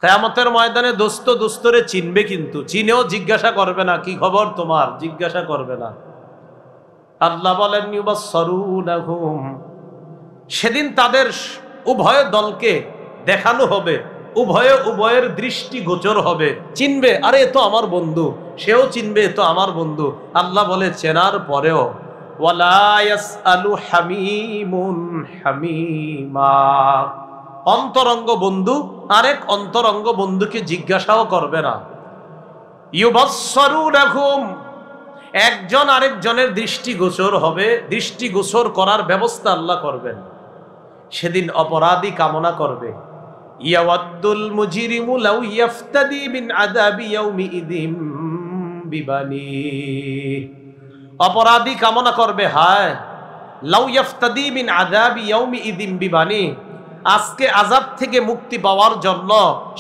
কিয়ামতের ময়দানে দোস্ত দোস্তরে চিনবে, কিন্তু চিনেও জিজ্ঞাসা করবে না কি খবর তোমার, জিজ্ঞাসা করবে না। আল্লাহ বলেন ইউবাসসারুনাহুম, সেদিন তাদের উভয় দলকে দেখানো হবে, উভয়ের দৃষ্টি গোচর হবে, চিনবে, আরে এ তো আমার বন্ধু, সেও চিনবে এ তো আমার বন্ধু। আল্লাহ বলে চেনার পরেও ওয়ালা ইয়াসআলু হামিমুন হামিমা, অন্তরঙ্গ বন্ধু আরেক অন্তরঙ্গ বন্ধুকে জিজ্ঞাসাও করবে না। ইউবাসসারুনাহুম, একজন আরেকজনের দৃষ্টিগোচর হবে, দৃষ্টিগোচর করার ব্যবস্থা আল্লাহ করবেন। সেদিন অপরাধী কামনা করবে, ইয়াওয়াদ্দুল মুজরিমু লাউ ইয়াফতাদি মিন আযাবি ইয়াউমিইযিম বিবানি, অপরাধী কামনা করবে, হায় লাউ ইয়াফতাদি মিন আযাবি ইয়াউমিইযিম বিবানি, আজকে আযাব থেকে মুক্তি পাওয়ার জন্য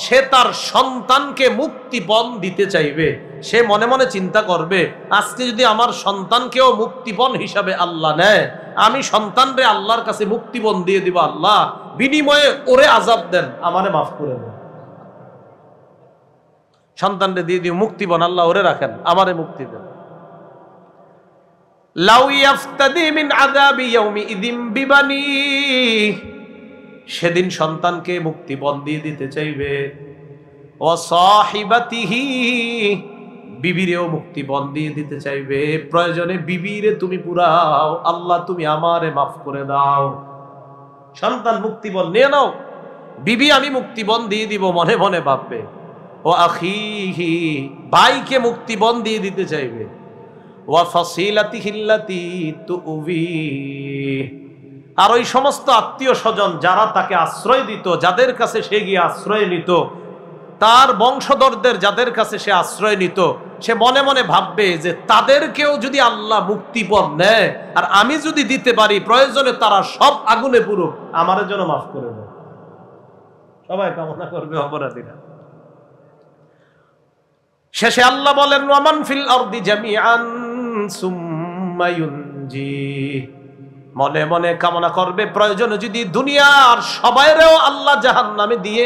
সে তার সন্তানকে মুক্তিপণ দিতে চাইবে। সে মনে মনে চিন্তা করবে, আজকে যদি আমার সন্তানকেও মুক্তিপণ হিসাবে আল্লাহ নেয়, আমি সন্তানরে আল্লাহর কাছে মুক্তিপণ দিয়ে দিব, আল্লাহ বিনিময়ে ওরে আযাব দেন, আমারে মাফ করে দেন। সন্তানরে দিয়ে দিও মুক্তিপণ, আল্লাহ ওরে রাখেন, আমারে মুক্তি দেন। লাউ ইয়াফতাদি মিন আযাবি ইয়াউমিইযিম বিবানি, সেদিন সন্তানকে মুক্তিপণ দিয়ে দিতে চাইবে। ওয়া সাহিবাতিহি, বিবিরেও মুক্তিপণ দিয়ে দিতে চাইবে। প্রয়োজনে বিবিরে তুমি পুরাও, আল্লাহ তুমি আমারে মাফ করে দাও। সন্তান মুক্তিপণ নিয়ে নাও, বিবি আমি মুক্তিপণ দিয়ে দিব, মনে মনে ভাববে। ও আখিহি, ভাইকে মুক্তিপণ দিয়ে দিতে চাইবে। ওয়া ফাসিলাতিহিল্লাতি তুউবি, আর ওই সমস্ত আত্মীয় স্বজন যারা তাকে আশ্রয় দিত, যাদের কাছে সে গিয়ে আশ্রয় নিত, তার বংশধরদের যাদের কাছে সে আশ্রয় নিত, সে মনে মনে ভাববে যে তাদেরকেও যদি আল্লাহ মুক্তিপণ নেয় আর আমি যদি দিতে পারি, প্রয়োজনে তারা সব আগুনে পুরো, আমার জন্য মাফ করে দেয়। সবাই কামনা করবে অপরাধীরা। শেষে আল্লাহ বলেন ওয়ামান ফিল আরদি জামিআন সুম্মা ইউনজি, মনে মনে কামনা করবে, প্রয়োজনে যদি দুনিয়ার সবাইরেও আল্লাহ জাহান্নামে দিয়ে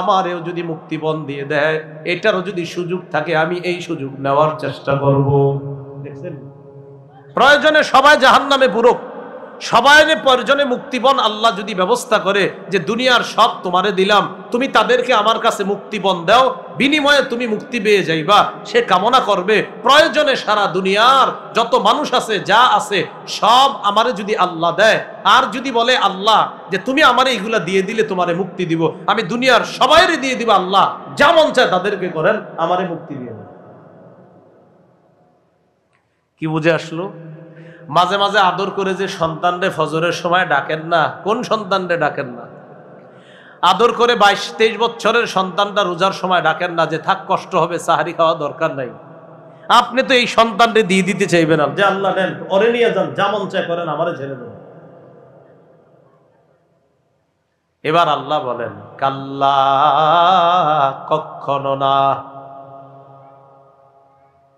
আমারেও যদি মুক্তিপণ দিয়ে দেয়, এটারও যদি সুযোগ থাকে আমি এই সুযোগ নেওয়ার চেষ্টা করব। দেখছেন, প্রয়োজনে সবাই জাহান্নামে পুরুক, সবাইরে প্রয়োজনে মুক্তিপণ আল্লাহ যদি ব্যবস্থা করে যে দুনিয়ার সব তোমারে দিলাম, তুমি তাদেরকে আমার কাছে মুক্তিপণ দাও, বিনিময়ে তুমি মুক্তি পেয়ে যাইবা, সে কামনা করবে প্রয়োজনে সারা দুনিয়ার যত মানুষ আছে, যা আছে সব আমারে যদি আল্লাহ দেয়, আর যদি বলে আল্লাহ যে তুমি আমারে এগুলা দিয়ে দিলে তোমারে মুক্তি দিব, আমি দুনিয়ার সবাইরে দিয়ে দিব, আল্লাহ যা মন চায় তাদেরকে করেন, আমারে মুক্তি দিয়ে দেন। কি বুঝে আসলো? মাঝে মাঝে আদর করে যে সন্তানরে ফজরের সময় ডাকেন না, কোন সন্তানরে ডাকেন না? আদর করে 22-23 বছরের সন্তানটা রোজার সময় ডাকেন না যে থাক কষ্ট হবে, সাহারি খাওয়া দরকার নাই। আপনি তো এই সন্তানরে দিয়ে দিতে চাইবেন যে আল্লাহ নেন, ওরে নিয়ে যান, যা মন চায় করেন, আমারে ছেড়ে দেন। এবার আল্লাহ বলেন কাল্লা, কখনো না,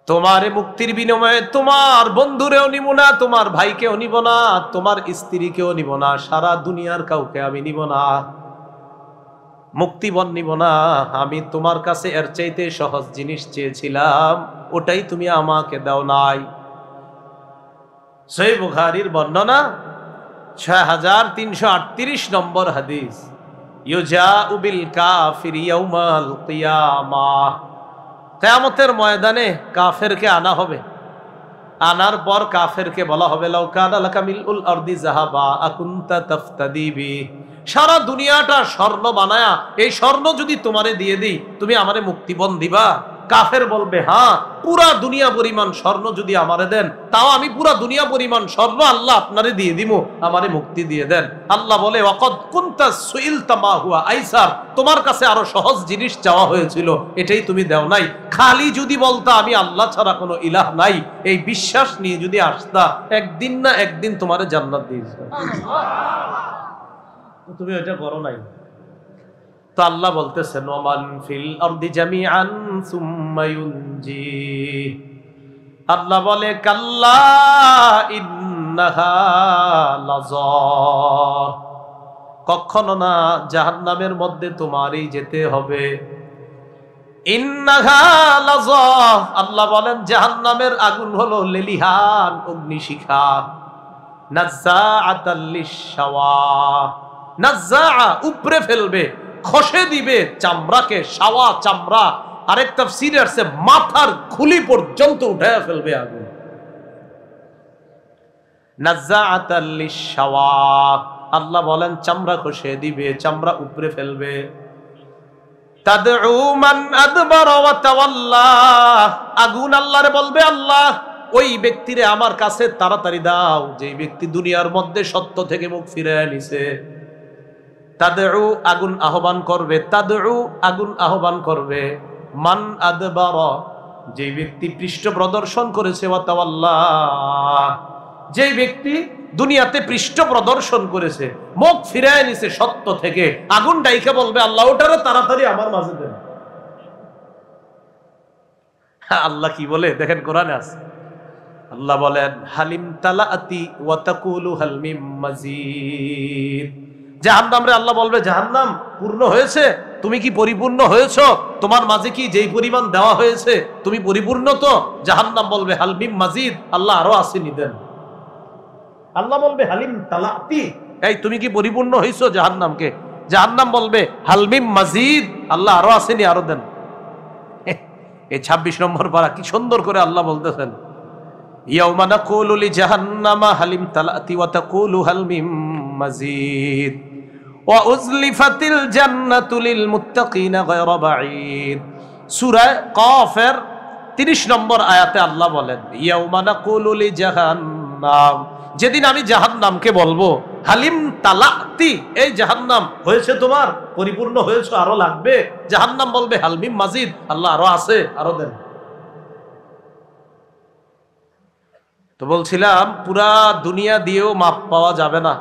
তোমার মুক্তির বিনিময়ে তোমার বন্ধুরেও নিব না, তোমার ভাইকেও নিব না, তোমার স্ত্রীকেও নিব না, সারা দুনিয়ার কাউকে আমি নিব না, মুক্তিপণ নিব না। আমি তোমার কাছে এর চাইতে সহজ জিনিস চেয়েছিলাম, ওটাই তুমি আমাকে দাও নাই। সহিহ বুখারীর বর্ণনা 6338 নম্বর হাদিস, ইউজাউ বিল কাফির ইয়াউমাল কিয়ামাহ, কিয়ামতের ময়দানে কাফেরকে আনা হবে। আনার পর কাফেরকে বলা হবে লাউ কানা লাকা মিলউল আরদি যাহাবা আকুনতা তাফতাদি বি, সারা দুনিয়াটা স্বর্ণ বানায়া এই স্বর্ণ যদি তোমারে দিয়ে দিই, তুমি আমারে মুক্তিপণ দিবা? কাফের বলবে হ্যাঁ, পুরা দুনিয়া পরিমাণ স্বর্ণ যদি আমারে দেন, তাও আমি পুরা দুনিয়া পরিমাণ স্বর্ণ আল্লাহ আপনারে দিয়ে দিব, আমারে মুক্তি দিয়ে দেন। আল্লাহ বলে ওয়াকাদ কুনতা সুইলতা মা হুয়া আইসার, তোমার কাছে আরো সহজ জিনিস চাওয়া হয়েছিল, এটাই তুমি দাও নাই। খালি যদি বলতা আমি আল্লাহ ছাড়া কোনো ইলাহ নাই, এই বিশ্বাস নিয়ে যদি আসতা, একদিন না একদিন তোমারে জান্নাত দিয়ে দিত। তুমি ওইটা করো নাই। তো আল্লাহ বলতেছেন ওমান ফিল আরদি জামিআন সুম্মা ইউনজি, আল্লাহ বলে কাল্লা ইন্নাহা লাযা, কখনো না, জাহান্নামের মধ্যে তোমারই যেতে হবে। ইন্নাহা লাযা, আল্লাহ বলেন জাহান্নামের আগুন হলো লেলিহান অগ্নিশিখা। নাজ্জাআতাল লিশ-শাওয়া, নাজ্জাআ উপরে ফেলবে, খসে দিবে চামড়াকে, শাওয়া চামড়া, আরেক তাফসীরে আছে মাথার খুলি পর্যন্ত উঠায়া ফেলবে আগুন। নাজ্জাআতাল লিশ-শাওয়া, আল্লাহ বলেন চামড়া খসে দিবে, চামড়া উপরে ফেলবে। তাদউ মান আদবারা ওয়া তাওয়াল্লা, আগুন আল্লাহরে বলবে, আল্লাহ ওই ব্যক্তিরে আমার কাছে তাড়াতাড়ি দাও যেই ব্যক্তি দুনিয়ার মধ্যে সত্য থেকে মুখ ফিরিয়ে নিছে। তাদউ আগুন আহ্বান করবে, তাদউ আগুন আহ্বান করবে, মান আদবারা যেই ব্যক্তি পৃষ্ঠ প্রদর্শন করেছে, ওয়া তাওয়াল্লা যেই ব্যক্তি দুনিয়াতে পৃষ্ঠ প্রদর্শন করেছে, মুখ ফিরিয়ে নিছে সত্য থেকে, আগুন ডাইকে বলবে, আল্লাহ ওটারে তাড়াতাড়ি আমার মাঝে দেন। আল্লাহ কি বলে দেখেন কোরআনে আছে, আল্লাহ বলেন হালিম তালাআতি ওয়া তাকুলু হাল মিম মাজিদ। জাহান্নাম রে আল্লাহ বলবে, জাহান্নাম পূর্ণ হয়েছে, তুমি কি পরিপূর্ণ হয়েছো? তোমার মাঝে কি যেই পরিমাণ দেওয়া হয়েছে তুমি পরিপূর্ণ তো? জাহান্নাম বলবে হাল মিম মাজিদ, আল্লাহ আরো আসেনি দেন। আল্লাহ বলবে হালিম তালাআতি, এই তুমি কি পরিপূর্ণ হয়েছো জাহান্নামকে? জাহান্নাম বলবে হাল মিম মাজিদ, আল্লাহ আরো আসেনি, আরো দেন। এই 26 নম্বর পারা কি সুন্দর করে আল্লাহ বলতেছেন, ইয়াউমা নাকুলু লিজাহান্নামা হালিম তালাআতি ওয়া তাকুলু হাল মিম মাজিদ ওয়া উজলিফাতিল জান্নাতু লিল মুত্তাকিনা গায়রা বাঈদ। সূরা কাফের 30 নম্বর আয়াতে আল্লাহ বলেন, ইয়াউমা নাকুলু লিজাহান্নাম, যেদিন আমি জাহান্নামকে বলবো হালিম তালাআতি, এই জাহান্নাম হয়েছে তোমার, পরিপূর্ণ হয়েছে, আরো লাগবে? জাহান্নাম বলবে হাল মিম মাজিদ, আল্লাহ আরো আছে, আরো দেন। তো বলছিলাম পুরা দুনিয়া দিয়েও মাপ পাওয়া যাবে না।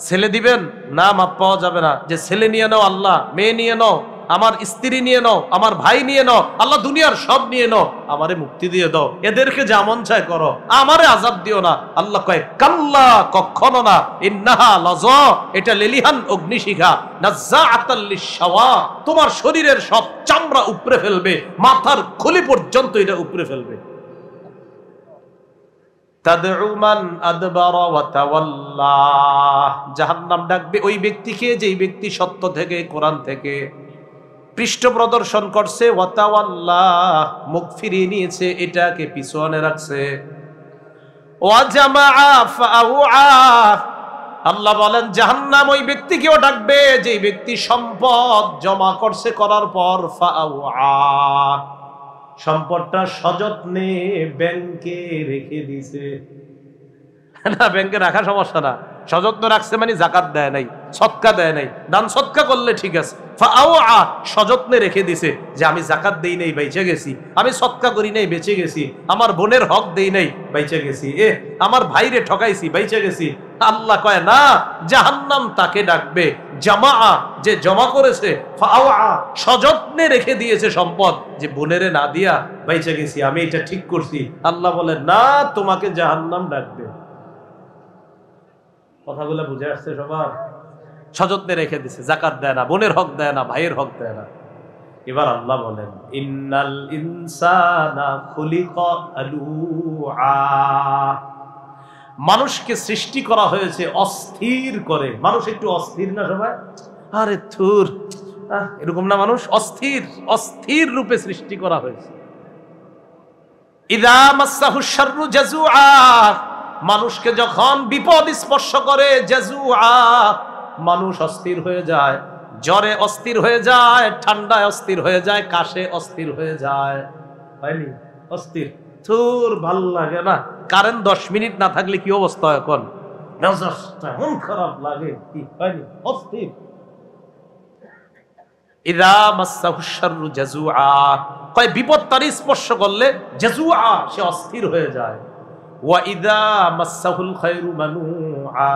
ছেলে দিবেন না, মাপ পাওয়া যাবে না। যে ছেলে নিয়ে নাও আল্লাহ, মেয়ে নিয়ে নাও, আমার স্ত্রী নিয়ে নাও, আমার ভাই নিয়ে নাও, আল্লাহ দুনিয়ার সব নিয়ে নাও, আমারে মুক্তি দিয়ে দাও, এদেরকে যেমন চায় করো, আমারে আযাব দিও না। আল্লাহ কয় কাল্লা, কখনো না, ইন্নাহা লাযা, এটা লেলিহান অগ্নিশিখা, নাজ্জাআতাল লিশ-শাওয়া, তোমার শরীরের সব চামড়া উপরে ফেলবে, মাথার খুলি পর্যন্ত এটা উপরে ফেলবে। তাদউ মান আদবারা ওয়া তাওয়াল্লা, জাহান্নাম ডাকবে ওই ব্যক্তিকে যেই ব্যক্তি সত্য থেকে, কোরআন থেকে পৃষ্ঠ প্রদর্শন করছে, ওয়া তাওয়াল্লা মুখ ফিরিয়ে নিয়েছে, এটাকে পিছনে রাখছে। ওয়া জামাআ ফাআউআ, আল্লাহ বলেন জাহান্নাম ওই ব্যক্তিকেও ডাকবে যেই ব্যক্তি সম্পদ জমা করছে, করার পর ফাআউআ সম্পদটা সযত্নে ব্যাংকে রেখে দিছে। না, ব্যাংকে রাখা সমস্যা না, সযত্ন রাখছে মানে যাকাত দেয় নাই, সদকা দেয় নাই, দান সদকা করলে ঠিক আছে। ফাআউআ সযত্নে রেখে দিছে, যে আমি যাকাত দেই নাই বেঁচে গেছি, আমি সদকা করি নাই বেঁচে গেছি, আমার বোনের হক দেই নাই বেঁচে গেছি, আমার ভাইরে ঠকাইছি বেঁচে গেছি। আল্লাহ কয় না, জাহান্নাম তাকে ডাকবে জামাআ, যে জমা করেছে, ফাআউআ সযত্নে রেখে দিয়েছে সম্পদ, যে বোনেরে না দিয়া বেঁচে গেছি, আমি এটা ঠিক করছি। আল্লাহ বলে না, তোমাকে জাহান্নাম ডাকবে। কথাগুলো বুঝে আসছে সবার? সযত্নে রেখে দিছে, যাকাত দেয় না, বোনের হক দেয় না, ভাইয়ের হক দেয় না। এবার আল্লাহ বলেন ইন্নাল ইনসানা খুলিকা হালুআ, মানুষকে সৃষ্টি করা হয়েছে অস্থির করে। মানুষ একটু অস্থির না সবাই? আরে থুর, এরকম না, মানুষ অস্থির, অস্থির রূপে সৃষ্টি করা হয়েছে। ইযা মাসসাহু শাররু জাযুআ, মানুষকে যখন বিপদ স্পর্শ করে, জাযুআ মানুষ অস্থির হয়ে যায়, জ্বরে অস্থির হয়ে যায়, ঠান্ডায় অস্থির হয়ে যায়, কাশে অস্থির হয়ে যায়, হয়নি? অস্থির, থুর, ভাল লাগে না। কারেন্ট 10 মিনিট না থাকলে কি অবস্থা হয় এখন? মেজাজটা মন খারাপ লাগে, কি হয়নি? অস্থির। ইযা মাসসাহু শাররু জাযুআ, কয় বিপদ তার স্পর্শ করলে জাযুআ, সে অস্থির হয়ে যায়। ওয়া ইযা মাসসাহুল খায়রু মানুআ,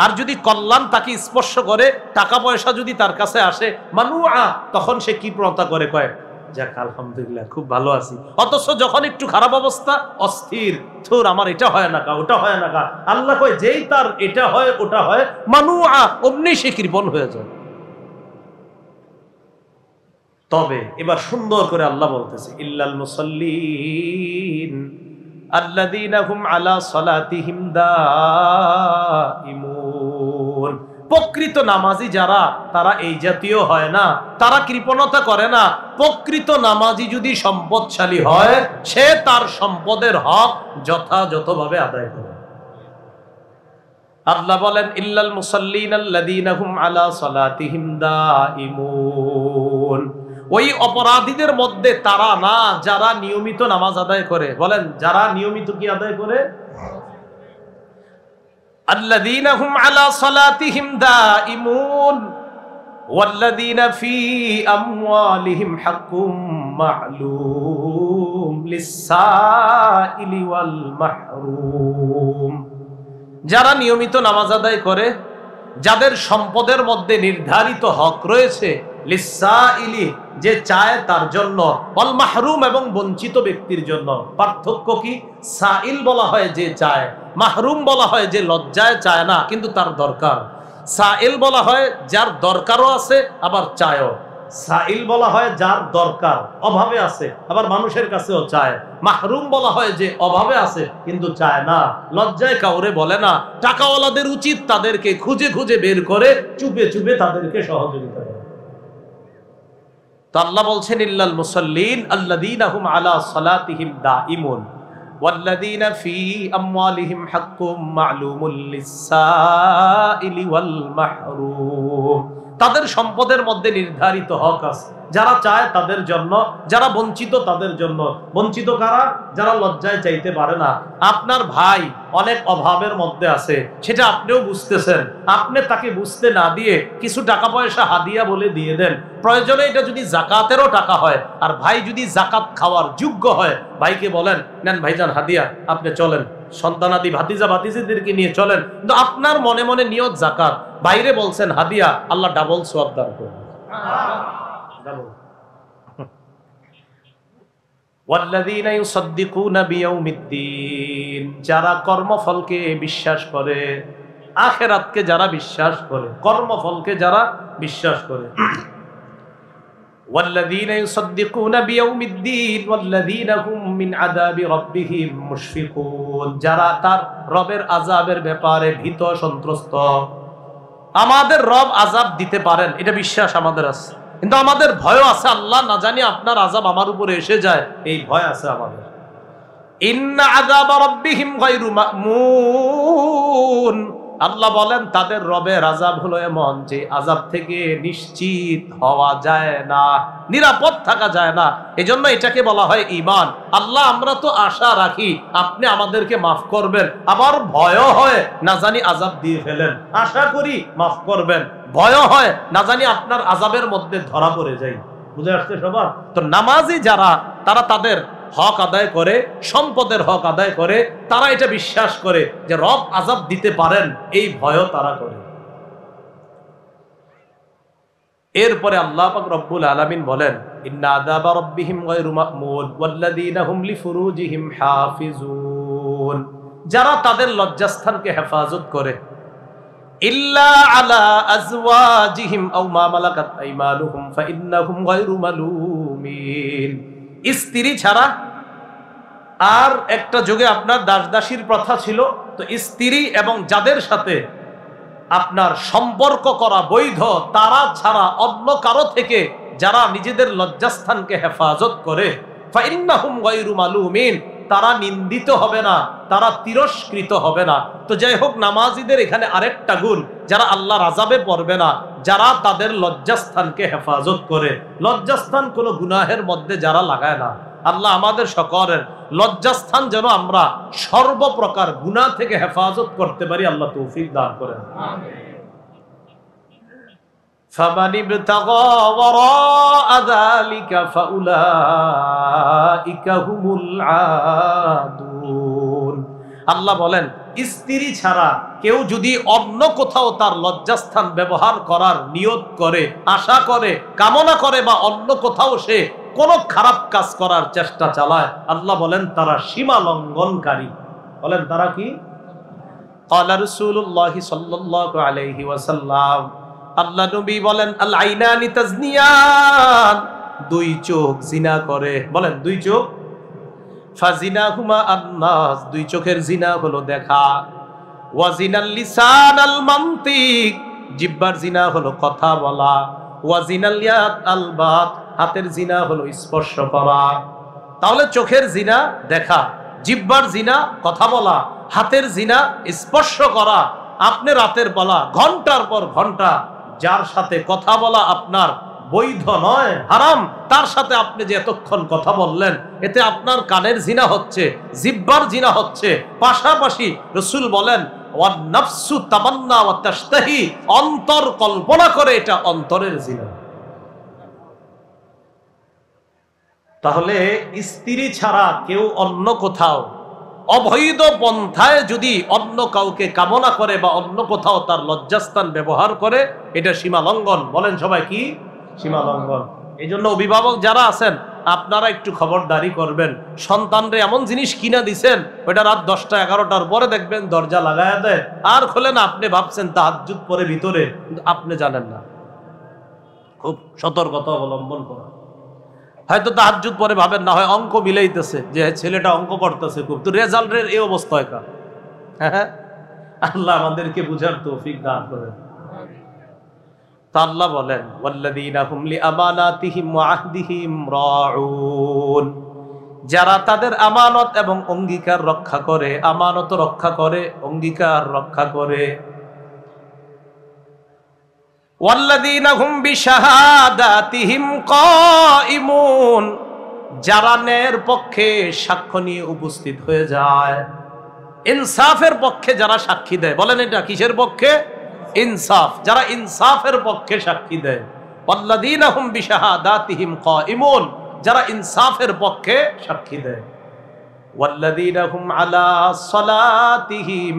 আর যদি কল্যাণ তাকে স্পর্শ করে, টাকা পয়সা যদি তার কাছে আসে, মানুআ, তখন সে কি প্রণতা করে, কয় যাক আলহামদুলিল্লাহ খুব ভালো আছি। অথচ যখন একটু খারাপ অবস্থা, অস্থির, থুর, আমার এটা হয় না কা, ওটা হয় না কা। আল্লাহ কয় যেই তার এটা হয়, ওটা হয়, মানুআ, অমনি সে কৃপণ হয়ে যায়। তবে এবার সুন্দর করে আল্লাহ বলতেছে ইল্লাল মুসাল্লিন আল্লাযীনা হুম আলা সালাতিহিম দাঈমুন। প্রকৃত নামাজি যারা, তারা এই জাতীয় হয় না, তারা কৃপণতা করে না। প্রকৃত নামাজি যদি সম্পদশালী হয়, সে তার সম্পদের হক যথাযথভাবে আদায় করে। আল্লাহ বলেন ইল্লাল মুসাল্লিন আল্লাযীনা হুম আলা সালাতিহিম দাঈমুন। ওই অপরাধীদের মধ্যে তারা না যারা নিয়মিত নামাজ আদায় করে। বলেন যারা নিয়মিত কি আদায় করে? আল্লাযীনা হুম আলা সালাতিহিম দাঈমুন ওয়াল্লাযীনা ফী আমওয়ালিহিম হাক্কুম মা'লুম লিস-সাইলি ওয়াল মাহরুম। যারা নিয়মিত নামাজ আদায় করে, যাদের সম্পদের মধ্যে নির্ধারিত হক রয়েছে, লিস-সাইলি যে চায় তার জন্য, ওয়াল মাহরুম এবং বঞ্চিত ব্যক্তির জন্য। পার্থক্য কি? সাইল বলা হয় যে চায়, মাহরুম বলা হয় যে লজ্জায় চায় না কিন্তু তার দরকার। সাইল বলা হয় যার দরকারও আছে আবার চায়ও। সাইল বলা হয় যার দরকার, অভাবে আছে, আবার মানুষের কাছেও চায়। মাহরুম বলা হয় যে অভাবে আছে কিন্তু চায় না, লজ্জায় কাউরে বলে না। টাকাওয়ালাদের উচিত তাদেরকে খুঁজে খুঁজে বের করে চুপে চুপে তাদেরকে সহযোগিতা করে। তো আল্লাহ বলছেন ইল্লাল মুসাল্লিন আল্লাযীনা হুম আলা সালাতিহিম দাঈমুন ওয়াল্লাযীনা ফী আমওয়ালিহিম হাক্কুম মা'লুমুল লিস-সাইলি ওয়াল মাহরুম। তাদের সম্পদের মধ্যে নির্ধারিত হক আছে, যারা চায় তাদের জন্য, যারা বঞ্চিত তাদের জন্য। বঞ্চিত কারা? যারা লজ্জায় চাইতে পারে না। আপনার ভাই অনেক অভাবের মধ্যে আছে, সেটা আপনিও বুঝতেছেন, আপনি তাকে বুঝতে না দিয়ে কিছু টাকা পয়সা হাদিয়া বলে দিয়ে দেন। প্রয়োজনে এটা যদি জাকাতেরও টাকা হয়, আর ভাই যদি জাকাত খাওয়ার যোগ্য হয়, ভাইকে বলেন নেন ভাইজান হাদিয়া, আপনি চলেন, সন্তানাদি ভাতিজা ভাতিজিদেরকে নিয়ে চলেন। কিন্তু আপনার মনে মনে নিয়ত জাকাত, বাইরে বলছেন হাদিয়া, আল্লাহ ডাবল সওয়াব দান করবেন। ওয়াল্লাযীনা ইউসাদ্দিকুনা বিয়াউমিদ্দিন, যারা কর্মফলকে বিশ্বাস করে, আখিরাতকে যারা বিশ্বাস করে, কর্মফলকে যারা বিশ্বাস করে। ওয়াল্লাযীনা ইউসাদ্দিকুনা বিয়াউমিদ্দিন ওয়াল্লাযীনা হুম মিন আযাবি রাব্বিহিম মুশফিকুন, যারা তার রবের আযাবের ব্যাপারে ভীত সন্ত্রস্ত। আমাদের রব আযাব দিতে পারেন, এটা বিশ্বাস আমাদের আছে, কিন্তু আমাদের ভয় আছে, আল্লাহ না জানি আপনার আযাব আমার উপরে এসে যায়, এই ভয় আছে আমাদের। ইন্না আযাবা রাব্বিহিম গায়রু মা'মুন, আল্লাহ বলেন তাদের রবের আযাব হলো এমন যে আযাব থেকে নিশ্চিত হওয়া যায় না, নিরাপদ থাকা যায় না। এজন্য এটাকে বলা হয় ঈমান। আল্লাহ আমরা তো আশা রাখি আপনি আমাদেরকে মাফ করবেন, আবার ভয় হয় না জানি আযাব দিয়ে ফেলেন। আশা করি মাফ করবেন, ভয় হয় না জানি আপনার আযাবের মধ্যে ধরা পড়ে যাই। বুঝে আসছে সবার? তো নামাজি যারা, তারা তাদের হক আদায় করে, সম্পদের হক আদায় করে, তারা এটা বিশ্বাস করে যে রব আযাব দিতে পারেন, এই ভয়ও তারা করে। এরপরে আল্লাহ পাক রব্বুল আলামিন বলেন ইন্না আযাবা রাব্বিহিম গায়রু মা'মুন ওয়াল্লাযীনা হুম লিফুরুজিহিম হাফিজুন, যারা তাদের লজ্জাস্থানকে হেফাজত করে, ইল্লা আলা আজওয়াজিহিম আও মা মালাকাত আইমানুহুম ফাইন্নাহুম গায়রু মালুমিন। স্ত্রী ছাড়া, আর একটা যুগে আপনার দাসদাসীর প্রথা ছিল, তো স্ত্রী এবং যাদের সাথে আপনার সম্পর্ক করা বৈধ, তারা ছাড়া অন্য কারো থেকে যারা নিজেদের লজ্জাস্থানকে হেফাজত করে, ফাইন্নাহুম গায়রু মালুমিন, তারা নিন্দিত হবে না, তারা তিরস্কৃত হবে না। তো যাই হোক, নামাজিদের এখানে আরেকটা গুণ, যারা আল্লাহর আযাবে পড়বে না, যারা তাদের লজ্জাস্থানকে হেফাজত করে। লজ্জাস্থান কোনো গুনাহের মধ্যে যারা লাগায় না। আল্লাহ আমাদের সকলের লজ্জাস্থান যেন আমরা সর্বপ্রকার গুনাহ থেকে হেফাজত করতে পারি, আল্লাহ তৌফিক দান করেন। فَمَنِ ابْتَغَى وَرَاءَ ذَلِكَ فَأُولَئِكَ هُمُ الْعَادُونَ। আল্লাহ বলেন স্ত্রী ছাড়া কেউ যদি অন্য কোথাও তার লজ্জাস্থান ব্যবহার করার নিয়ত করে, আশা করে, কামনা করে, বা অন্য কোথাও সে কোন খারাপ কাজ করার চেষ্টা চালায়, আল্লাহ বলেন তারা সীমা লঙ্ঘনকারী। বলেন তারা কি? قال رسول الله صلى الله عليه وسلم, আল্লাহ নবী বলেন আল আইনানি তাজনিয়ান, দুই চোখ জিনা করে। বলেন দুই চোখ, ফাজিনাহুমা আন্নাস, দুই চোখের জিনা হলো দেখা। ওয়াজিনাল লিসান আল মানতিক, জিহ্বার জিনা হলো কথা বলা। ওয়াজিনাল ইয়াদ আল বাত, হাতের জিনা হলো স্পর্শ করা। তাহলে চোখের জিনা দেখা, জিহ্বার জিনা কথা বলা, হাতের জিনা স্পর্শ করা। আপনি রাতের বেলা ঘন্টার পর ঘন্টা যার সাথে কথা বলা আপনার বৈধ নয়, হারাম, তার সাথে আপনি যে এতক্ষণ কথা বললেন, এতে আপনার কানের জিনা হচ্ছে, জিহ্বার জিনা হচ্ছে। পাশাপাশি রাসূল বলেন ওয়ান নাফসু তামান্না ওয়া তাশতাহি, অন্তর কল্পনা করে, এটা অন্তরের জিনা। তাহলে স্ত্রী ছাড়া কেউ অন্য কোথাও অবৈধ পন্থায় যদি অন্য কাউকে কামনা করে বা অন্য কোথাও তার লজ্জাস্থান ব্যবহার করে, এটা সীমা লঙ্ঘন। বলেন সবাই, কি সীমা লঙ্ঘন? এই জন্য অভিভাবক যারা আছেন আপনারা একটু খবরদারি করবেন। সন্তানরে এমন জিনিস কিনা দিছেন, ওইটা রাত 10টা 11টার পরে দেখবেন দরজা লাগায়া দেয়, আর খোলে না। আপনি ভাবছেন তাহাজ্জুদ পরে ভিতরে, আপনি জানেন না। খুব সতর্কতা অবলম্বন করা। হয়তো তাহাজ্জুদ পরে ভাবেন না হয় অঙ্ক মিলাইতেছে, যে ছেলেটা অঙ্ক করতেছে খুব, তো রেজাল্টের এই অবস্থা হয়। হ্যাঁ, আল্লাহ আমাদেরকে বুঝার তৌফিক দান করেন। তা আল্লাহ বলেন ওয়াল্লাযীনা হুম লিআমানাতিহিম ওয়া আহদিহিম রাউন, যারা তাদের আমানত এবং অঙ্গীকার রক্ষা করে, আমানত রক্ষা করে, অঙ্গীকার রক্ষা করে। ওয়াল্লাযীনা হুম বিশাহাদাতিহিম কায়িমুন, যারা ন্যায়ের পক্ষে সাক্ষ্য নিয়ে উপস্থিত হয়ে যায়, ইনসাফের পক্ষে যারা সাক্ষী দেয়। বলেন এটা কিসের পক্ষে? ইনসাফ, যারা ইনসাফের পক্ষে সাক্ষী দেয়। ওয়াল্লাযীনা হুম বিশাহাদাতিহিম কায়িমুন, যারা ইনসাফের পক্ষে সাক্ষী দেয়। ওয়াল্লাযীনা হুম আলা সালাতিহিম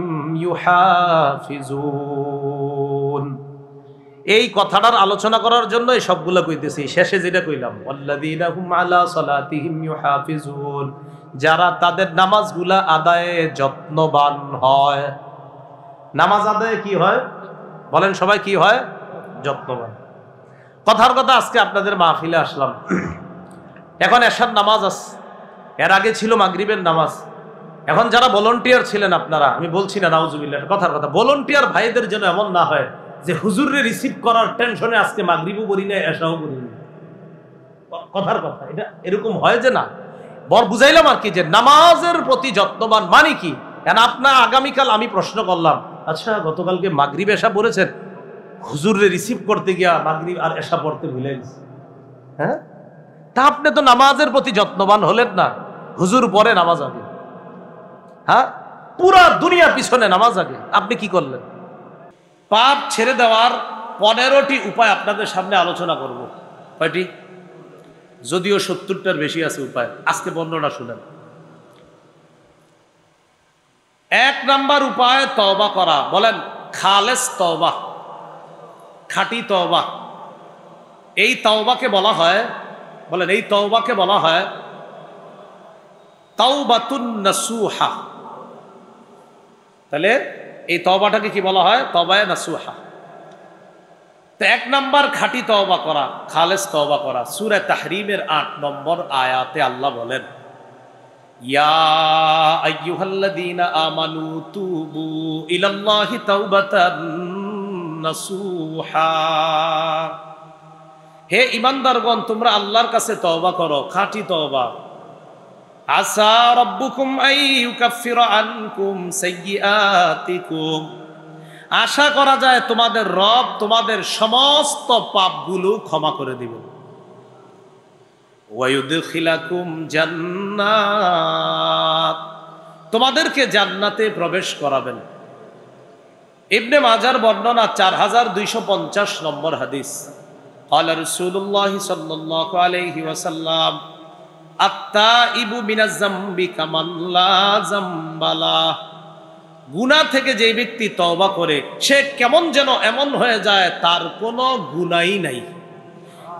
ইউহাফিজুন। এই কথাটার আলোচনা করার জন্য এই সবগুলো কইতেছি। শেষে যেটা কইলাম ওয়াল্লাযীনা হুম আলা সালাতিহিম ইউহাফিজুন, যারা তাদের নামাজগুলা আদায়ে যত্নবান হয়। নামাজ আদায়ে কি হয়? বলেন সবাই, কি হয়? যত্নবান। কথার কথা, আজকে আপনাদের মাহফিলে আসলাম, এখন এশার নামাজ আছে, এর আগে ছিল মাগরিবের নামাজ। এখন যারা ভলান্টিয়ার ছিলেন আপনারা, আমি বলছি না নাউজুবিল্লাহ, কথার কথা, ভলান্টিয়ার ভাইদের জন্য এমন না হয় যে হুজুররে রিসিভ করার টেনশনে আজকে মাগরিবও করি না, এশাও করি না। কথার কথা, এটা এরকম হয় যে না। বুঝাইলাম আর কি, যে নামাজের প্রতি যত্নবান মানে কি। কেন আপনার আগামীকাল আমি প্রশ্ন করলাম, আচ্ছা গতকালকে মাগরিব এশা পড়েছেন, হুজুররে রিসিভ করতে গিয়া মাগরিব আর এশা পড়তে ভুলে গেছে। হ্যাঁ, তা আপনি তো নামাজের প্রতি যত্নবান হলেন না। হুজুর পরে নামাজ আগে, হ্যাঁ, পুরা দুনিয়া পিছনে নামাজ আগে, আপনি কি করলেন? পাপ ছেড়ে দেওয়ার 15টি উপায় আপনাদের সামনে আলোচনা করব। কয়টি? যদিও 70টার বেশি আছে উপায়, আজকে বর্ণনা শুনেন। 1 নাম্বার উপায় তওবা করা। বলেন খালেস তওবা, খাঁটি তওবা। এই তওবাকে বলা হয়, বলেন এই তওবাকে বলা হয় তাওবাতুন নাসুহা। তাহলে এই তওবাটাকে কি বলা হয়? তওবায়ে নাসুহা। তো 1 নাম্বার খাঁটি তওবা করা, খালেস তওবা করা। সূরা তাহরিমের 8 নম্বর আয়াতে আল্লাহ বলেন ইয়া আইয়ুহাল্লাযীনা আমানু তুবু ইলাল্লাহি তাওবাতান নাসুহা। হে ঈমানদারগণ, তোমরা আল্লাহর কাছে তওবা করো, খাঁটি তওবা। আসা রাব্বুকুম আইয়ুকাফিরা আনকুম সাইয়্যাতিকুম, আশা করা যায় তোমাদের রব তোমাদের সমস্ত পাপগুলো ক্ষমা করে দিবেন। ওয়ায়ুদখিলাকুম জান্নাত, তোমাদেরকে জান্নাতে প্রবেশ করাবেন। ইবনে মাজার বর্ণনা 4250 নম্বর হাদিস। ক্বালা রাসূলুল্লাহ সাল্লাল্লাহু আলাইহি ওয়াসাল্লাম আত-তাইবু মিনাজ যামবি কামান লা যামবালা। গুনাহ থেকে যে ব্যক্তি তওবা করে সে কেমন যেন এমন হয়ে যায় তার কোনো গুনাহই নাই।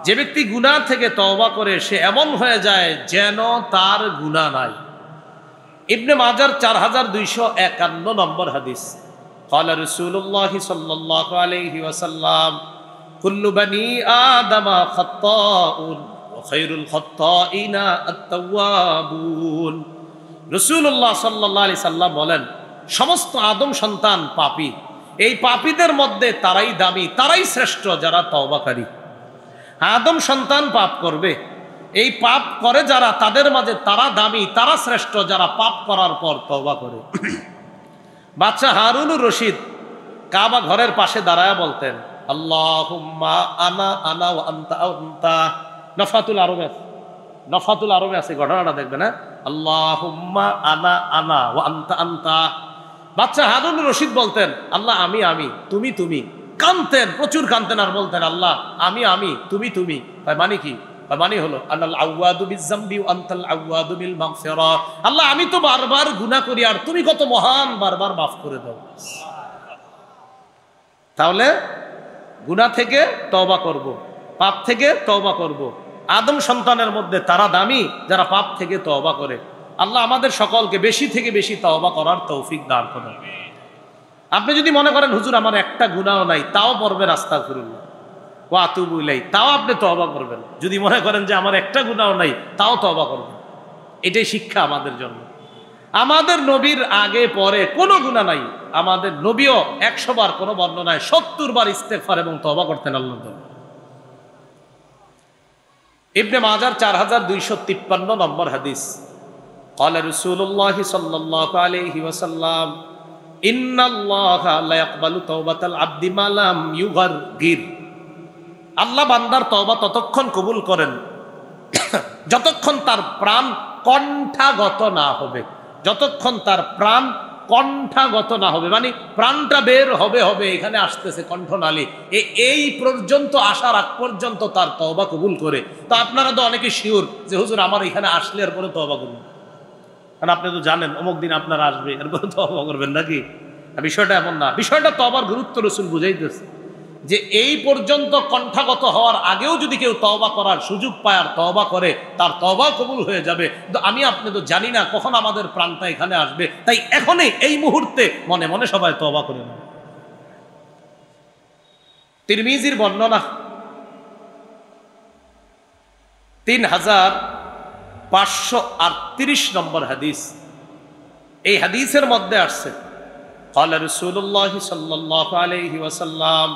যে ব্যক্তি গুনাহ থেকে তওবা করে সে এমন হয়ে যায় যেন তার গুনাহ নাই। ইবনে মাজার 4251 নম্বর হাদিস। ক্বালা রাসূলুল্লাহ সাল্লাল্লাহু আলাইহি ওয়াসাল্লাম কুল্লু বানি আদামা খাত্তাউন ওয়া খায়রুল খাত্তাইনা আত-তাওয়াবুন। রাসূলুল্লাহ সাল্লাল্লাহু আলাইহি সাল্লাম বলেন, সমস্ত আদম সন্তান পাপী। এই পাপীদের মধ্যে তারাই দামি, তারাই শ্রেষ্ঠ যারা তওবাকারী। আদম সন্তান পাপ করবে, এই পাপ করে যারা, তাদের মাঝে তারা দামি, তারা শ্রেষ্ঠ যারা পাপ করার পর তওবা করে। বাদশা হারুনুর রশিদ কাবা ঘরের পাশে দাঁড়ায় বলতেন, আল্লাহুম্মা আনা আনা ওয়া আনতা আনতা। নফাতুল আরবে আছে ঘটনাটা দেখবেন, না আল্লাহুম্মা আনা আনা ওয়া আনতা আনতা। বাদশা হারুনুর রশিদ বলতেন, আল্লাহ আমি আমি, তুমি তুমি। কানতেন, প্রচুর কানতেন, আর বলতেন আল্লাহ আমি আমি, তুমি তুমি। তাই মানে কি? মানে হলো আনাল আওয়াদু বিয-যামবি ওয়া আনতাল আওয়াদু বিল মাগফিরা। আল্লাহ আমি তো বারবার গুনাহ করি, আর তুমি কত মহান, বারবার মাফ করে দাও। তাহলে গুনাহ থেকে তওবা করব, পাপ থেকে তওবা করব। আদম সন্তানের মধ্যে তারা দামি যারা পাপ থেকে তওবা করে। আল্লাহ আমাদের সকলকে বেশি থেকে বেশি তওবা করার তৌফিক দান করুন। আপনি যদি মনে করেন হুজুর আমার একটা গুনাহও নাই, তাও পড়বেন আস্তাগফিরুল্লাহ ওয়া আতুবু ইলাইহি, তাও আপনি তওবা করবেন। যদি মনে করেন যে আমার একটা গুনাহও নাই, তাও তওবা করবেন। এটাই শিক্ষা আমাদের জন্য। আমাদের নবীর আগে পরে কোনো গুনাহ নাই। আমাদের নবীও 100 বার কোনো বর্ণনায় 70 বার ইস্তেগফার এবং তওবা করতেন আল্লাহর জন্য। ইবনে মাজার 4253 নম্বর হাদিস, ক্বালা রাসূলুল্লাহ সাল্লাল্লাহু আলাইহি ওয়াসাল্লাম, ইন্নাল্লাহা লা ইয়াকবালু তাওবাতাল আবদি মা লাম ইউগারগির। আল্লাহ বান্দার তওবা ততক্ষণ কবুল করেন যতক্ষণ তার প্রাণ কণ্ঠাগত না হবে। যতক্ষণ তার প্রাণ কণ্ঠাগত না হবে, মানে প্রাণটা বের হবে হবে, এখানে আসতেছে কণ্ঠনালী, এই পর্যন্ত আসার আগ পর্যন্ত তার তওবা কবুল করে। তো আপনারা তো অনেকে শিওর যে হুজুর আমার এখানে আসলে এরপরে তওবা করুন, কারণ আপনি তো জানেন অমুক দিন আপনারা আসবে, এরপরে তওবা করবেন নাকি? বিষয়টা এমন না। বিষয়টা তওবার গুরুত্ব রাসূল বুঝাইতেছে যে এই পর্যন্ত কণ্ঠাগত হওয়ার আগেও যদি কেউ তওবা করার সুযোগ পায় আর তওবা করে, তার তওবা কবুল হয়ে যাবে। কিন্তু আমি আপনি তো জানি না কখন আমাদের প্রাণটা এখানে আসবে, তাই এখনই এই মুহূর্তে মনে মনে সবাই তওবা করে নেন। তিরমিজির বর্ণনা 3538 নম্বর হাদিস। এই হাদিসের মধ্যে আসছে, ক্বালা রাসূলুল্লাহ সাল্লাল্লাহু আলাইহি ওয়াসাল্লাম,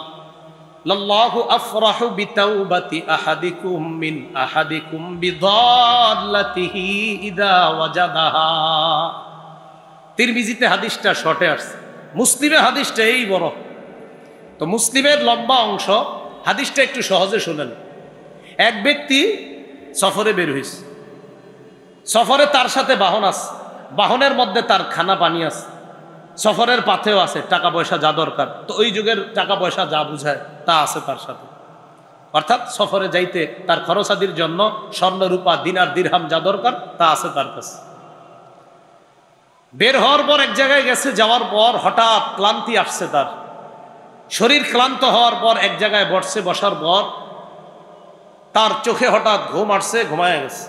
লাল্লাহু আফরাহু বিতাওবাতি আহাদিকুম মিন আহাদিকুম বিদাল্লাতিহি ইযা ওয়াজাদাহা। তিরমিজিতে হাদিসটা শর্টে আসছে, মুসলিমে হাদিসটা এই বড়। তো মুসলিমের লম্বা অংশ, হাদিসটা একটু সহজে শুনেন। এক ব্যক্তি সফরে বের হইছে, সফরে তার সাথে বাহন আছে, বাহনের মধ্যে তার খানা পানি আছে, সফরের পাথেও আছে, টাকা পয়সা যা দরকার। তো ওই যুগের টাকা পয়সা যা বুঝায় তা আছে তার সাথে, অর্থাৎ সফরে যাইতে তার খরচাদির জন্য স্বর্ণ রূপা দিনার দিরহাম যা দরকার তা আছে তার কাছে। বের হওয়ার পর এক জায়গায় গেছে, যাওয়ার পর হঠাৎ ক্লান্তি আসছে তার, শরীর ক্লান্ত হওয়ার পর এক জায়গায় বসছে, বসার পর তার চোখে হঠাৎ ঘুম আসছে, ঘুমায় গেছে।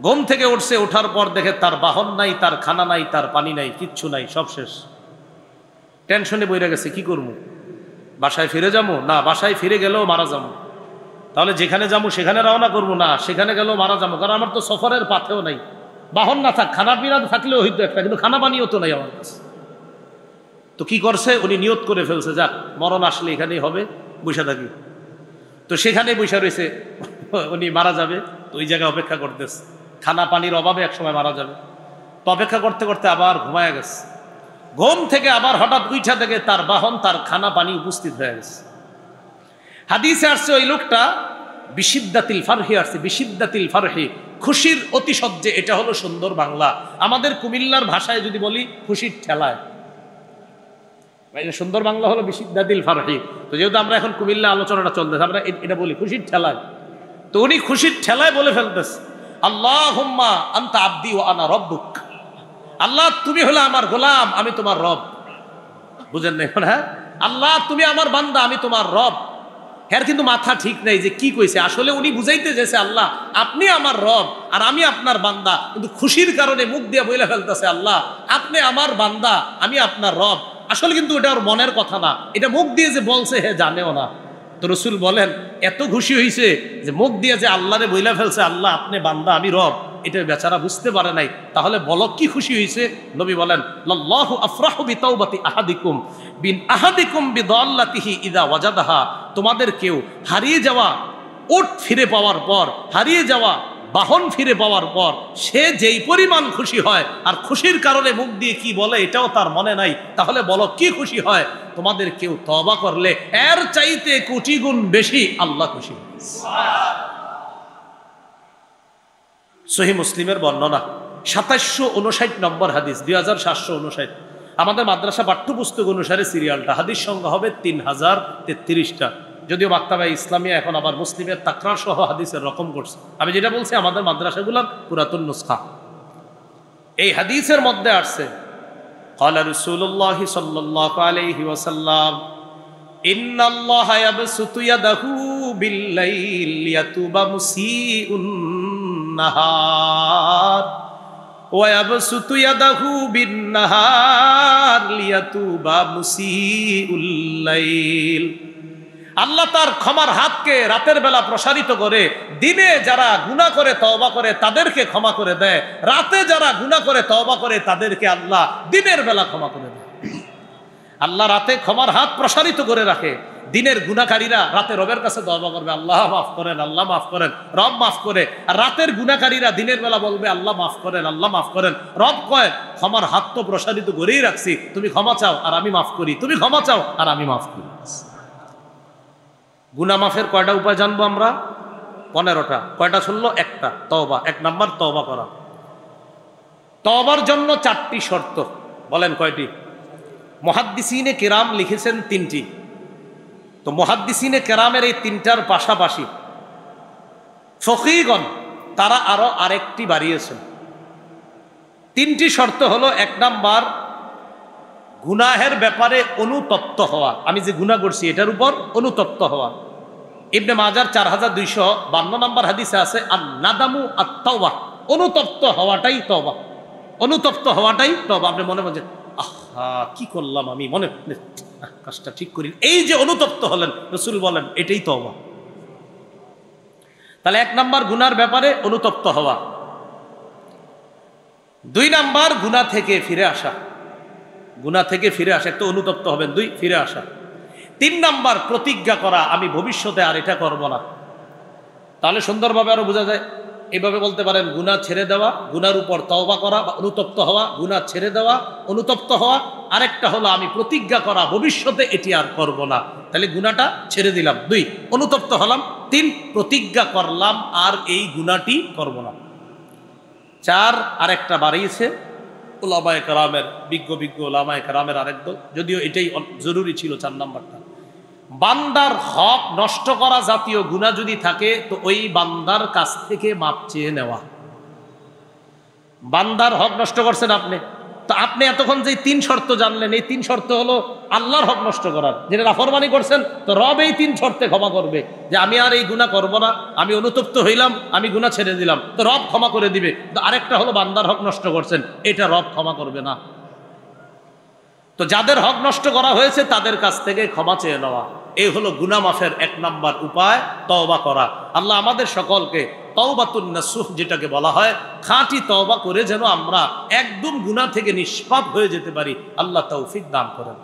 ঘুম থেকে উঠছে, ওঠার পর দেখে তার বাহন নাই, তার খানা নাই, তার পানি নাই, কিচ্ছু নাই, সব শেষ। টেনশনে বইরা গেছে, কি করবো? বাসায় ফিরে যাবো না, বাসায় ফিরে গেলেও মারা যাবো। তাহলে যেখানে যাবো সেখানে রওনা করবো না, সেখানে গেলেও মারা যাবো, কারণ আমার তো সফরের পাথেও নাই। বাহন না থাক, খানা পিনা থাকলেও হইতো একটা, কিন্তু খানা পানিও তো নাই আমার কাছে। তো কি করছে, উনি নিয়ত করে ফেলছে, যাক মরণ আসলে এখানেই হবে, বসে থাকি। তো সেখানে বসে রয়েছে, উনি মারা যাবে, তো ওই জায়গায় অপেক্ষা করতেছে, খানা পানির অভাবে একসময় মারা যাবে। তো অপেক্ষা করতে করতে আবার ঘুমায় গেছে। ঘুম থেকে আবার হঠাৎ উঠা দেখে তার বাহন, তার খানা পানি উপস্থিত হয়ে গেছে। হাদিসে আসছে ওই লোকটা বিশিদ্দাতিল ফারহি আসছে, বিশিদ্দাতিল ফারহি, খুশির অতিশয্যে। এটা হলো সুন্দর বাংলা। আমাদের কুমিল্লার ভাষায় যদি বলি খুশির ঠেলায়, সুন্দর বাংলা হলো বিশিদ্দাতিল ফারহি। তো যেহেতু আমরা এখন কুমিল্লা আলোচনাটা চলতেছে, আমরা এটা বলি খুশির ঠেলায়। তো উনি খুশির ঠেলায় বলে ফেলতেছে, আল্লাহুম্মা আনতা আবদি ওয়া আনা রব্বুক। আল্লাহ তুমি হলো আমার গোলাম, আমি তোমার রব। বুঝেন না এখন? হ্যাঁ, আল্লাহ তুমি আমার বান্দা, আমি তোমার রব। হ্যাঁ, কিন্তু মাথা ঠিক নাই যে কি কইছে। আসলে উনি বুঝাইতে যেছে আল্লাহ আপনি আমার রব আর আমি আপনার বান্দা, কিন্তু খুশির কারণে মুখ দিয়ে বইলা ফেলতেছে আল্লাহ আপনি আমার বান্দা, আমি আপনার রব। আসলে কিন্তু এটা ওর মনের কথা না, এটা মুখ দিয়ে যে বলছে হে জানেও না। তো রসুল বলেন এত খুশি হয়েছে যে মুখ দিয়ে যে আল্লাহরে বইলা ফেলছে আল্লাহ আপনি বান্দা আমি রব, এটা বেচারা বুঝতে পারে নাই। তাহলে বলো কি খুশি হয়েছে? নবী বলেন লাল্লাহু আফরাহু বিতাওবাতি আহাদিকুম বিন আহাদিকুম বিদাল্লাতিহি ইযা ওয়াজাদাহা। তোমাদের কেউ হারিয়ে যাওয়া উট ফিরে পাওয়ার পর, হারিয়ে যাওয়া বাহন ফিরে পাওয়ার পর সে যেই পরিমাণ খুশি হয়, আর খুশির কারণে মুখ দিয়ে কি বলে এটাও তার মনে নাই, তাহলে বলো কি খুশি হয়? তোমাদের কেউ তওবা করলে এর চাইতে কোটি গুণ বেশি আল্লাহ খুশি হয়। সহিহ মুসলিমের বর্ণনা 2759 নম্বর হাদিস, 2759। আমাদের মাদ্রাসা পাঠ্যপুস্তক অনুসারে সিরিয়ালটা, হাদিস সংখ্যা হবে 3033টা। যদিও মাক্তাবা ইসলামিয়া এখন আবার মুসলিমের তাকরার সহ হাদিসের রকম করছে। আমি যেটা বলছি আমাদের মাদ্রাসাগুলোর পুরাতন নুসখা। এই হাদিসের মধ্যে আসছে ক্বালা রাসূলুল্লাহ সাল্লাল্লাহু আলাইহি ওয়াসাল্লাম ইন্নাল্লাহা ইয়াবসুতু ইয়াদাহু বিল-লাইল লিয়াতুবা মুসিউন নাহার ওয়া ইয়াবসুতু ইয়াদাহু বিন-নাহার লিয়াতুবা মুসিউল লাইল। আল্লাহ তার ক্ষমার হাতকে রাতের বেলা প্রসারিত করে, দিনে যারা গুনাহ করে তওবা করে তাদেরকে ক্ষমা করে দেয়, রাতে যারা গুনাহ করে তওবা করে তাদেরকে আল্লাহ দিনের বেলা ক্ষমা করে দেয়। আল্লাহ রাতে ক্ষমার হাত প্রসারিত করে রাখে, দিনের গুনাহকারীরা রাতে রবের কাছে তওবা করবে, আল্লাহ মাফ করেন, আল্লাহ মাফ করেন, রব মাফ করে। আর রাতের গুনাহকারীরা দিনের বেলা বলবে আল্লাহ মাফ করেন, আল্লাহ মাফ করেন। রব কয় ক্ষমার হাত তো প্রসারিত করেই রাখছি, তুমি ক্ষমা চাও আর আমি মাফ করি, তুমি ক্ষমা চাও আর আমি মাফ করি। গুনাহ মাফের কয়টা উপায় জানবো আমরা? 15টা। কয়টা শুনলো? একটা, তওবা। 1 নাম্বার তওবা করা। তওবার জন্য 4টি শর্ত। বলেন কয়টি? মুহাদ্দিসিনে কেরাম লিখেছেন 3টি। তো মুহাদ্দিসিনে কেরামের এই 3টার পাশাপাশি ফকিহগণ তারা আরো আরেকটি বাড়িয়েছেন। 3টি শর্ত হলো, 1 নাম্বার গুনাহের ব্যাপারে অনুতপ্ত হওয়া, আমি যে গুনাহ করছি এটার উপর অনুতপ্ত হওয়া। ইবনে মাজার 4252 নম্বর হাদিসে আছে আন-নাদামু আত-তাওবা, অনুতপ্ত হওয়াটাই তওবা, অনুতপ্ত হওয়াটাই তওবা। আপনি মনে মনে আহা কি করলাম আমি, মনে কাজটা ঠিক করি, এই যে অনুতপ্ত হলেন, রাসূল বলেন এটাই তওবা। তাহলে 1 নাম্বার গুনার ব্যাপারে অনুতপ্ত হওয়া। 2 নাম্বার গুনাহ থেকে ফিরে আসা, গুনাহ থেকে ফিরে আসা, একটা অনুতপ্ত হবেন, 2 ফিরে আসা। 3 নাম্বার প্রতিজ্ঞা করা, আমি ভবিষ্যতে আর এটা করব না। তাহলে সুন্দরভাবে আরো বোঝা যায়, এইভাবে বলতে পারেন গুনাহ ছেড়ে দেওয়া, গুনার উপর তওবা করা বা অনুতপ্ত হওয়া, গুনাহ ছেড়ে দেওয়া, অনুতপ্ত হওয়া। আরেকটা হলো আমি প্রতিজ্ঞা করা ভবিষ্যতে এটি আর করব না। তাহলে গুনাহটা ছেড়ে দিলাম, 2 অনুতপ্ত হলাম, 3 প্রতিজ্ঞা করলাম আর এই গুনাহটি করব না। 4 আরেকটা বাড়িয়েছে উলামায়ে কেরামের, বিজ্ঞ উলামায়ে কেরামের আরেক দল, যদিও এটাই জরুরি ছিল 4 নাম্বারটা। বান্দার হক নষ্ট করা জাতীয় গুনাহ যদি থাকে তো ওই বান্দার কাছ থেকে মাপ চেয়ে নেওয়া। বান্দার হক নষ্ট করছেন আপনি, তো আপনি এতক্ষণ যে 3 শর্ত জানলেন, এই 3 শর্ত হলো আল্লাহর হক নষ্ট করার, যেটা নাফরমানি করছেন, তো রব এই 3 শর্তে ক্ষমা করবে যে আমি আর এই গুনাহ করব না, আমি অনুতপ্ত হইলাম, আমি গুনাহ ছেড়ে দিলাম, তো রব ক্ষমা করে দিবে। তো আরেকটা হলো বান্দার হক নষ্ট করছেন, এটা রব ক্ষমা করবে না। তো যাদের হক নষ্ট করা হয়েছে তাদের কাছ থেকে ক্ষমা চেয়ে নেওয়া, এই হলো গুনাহ মাফের 1 নাম্বার উপায়, তওবা করা। আল্লাহ আমাদের সকলকে তওবাতুন নাসুহ যেটাকে বলা হয়, খাঁটি তওবা করে যেন আমরা একদম গুনাহ থেকে নিষ্পাপ হয়ে যেতে পারি, আল্লাহ তৌফিক দান করেন।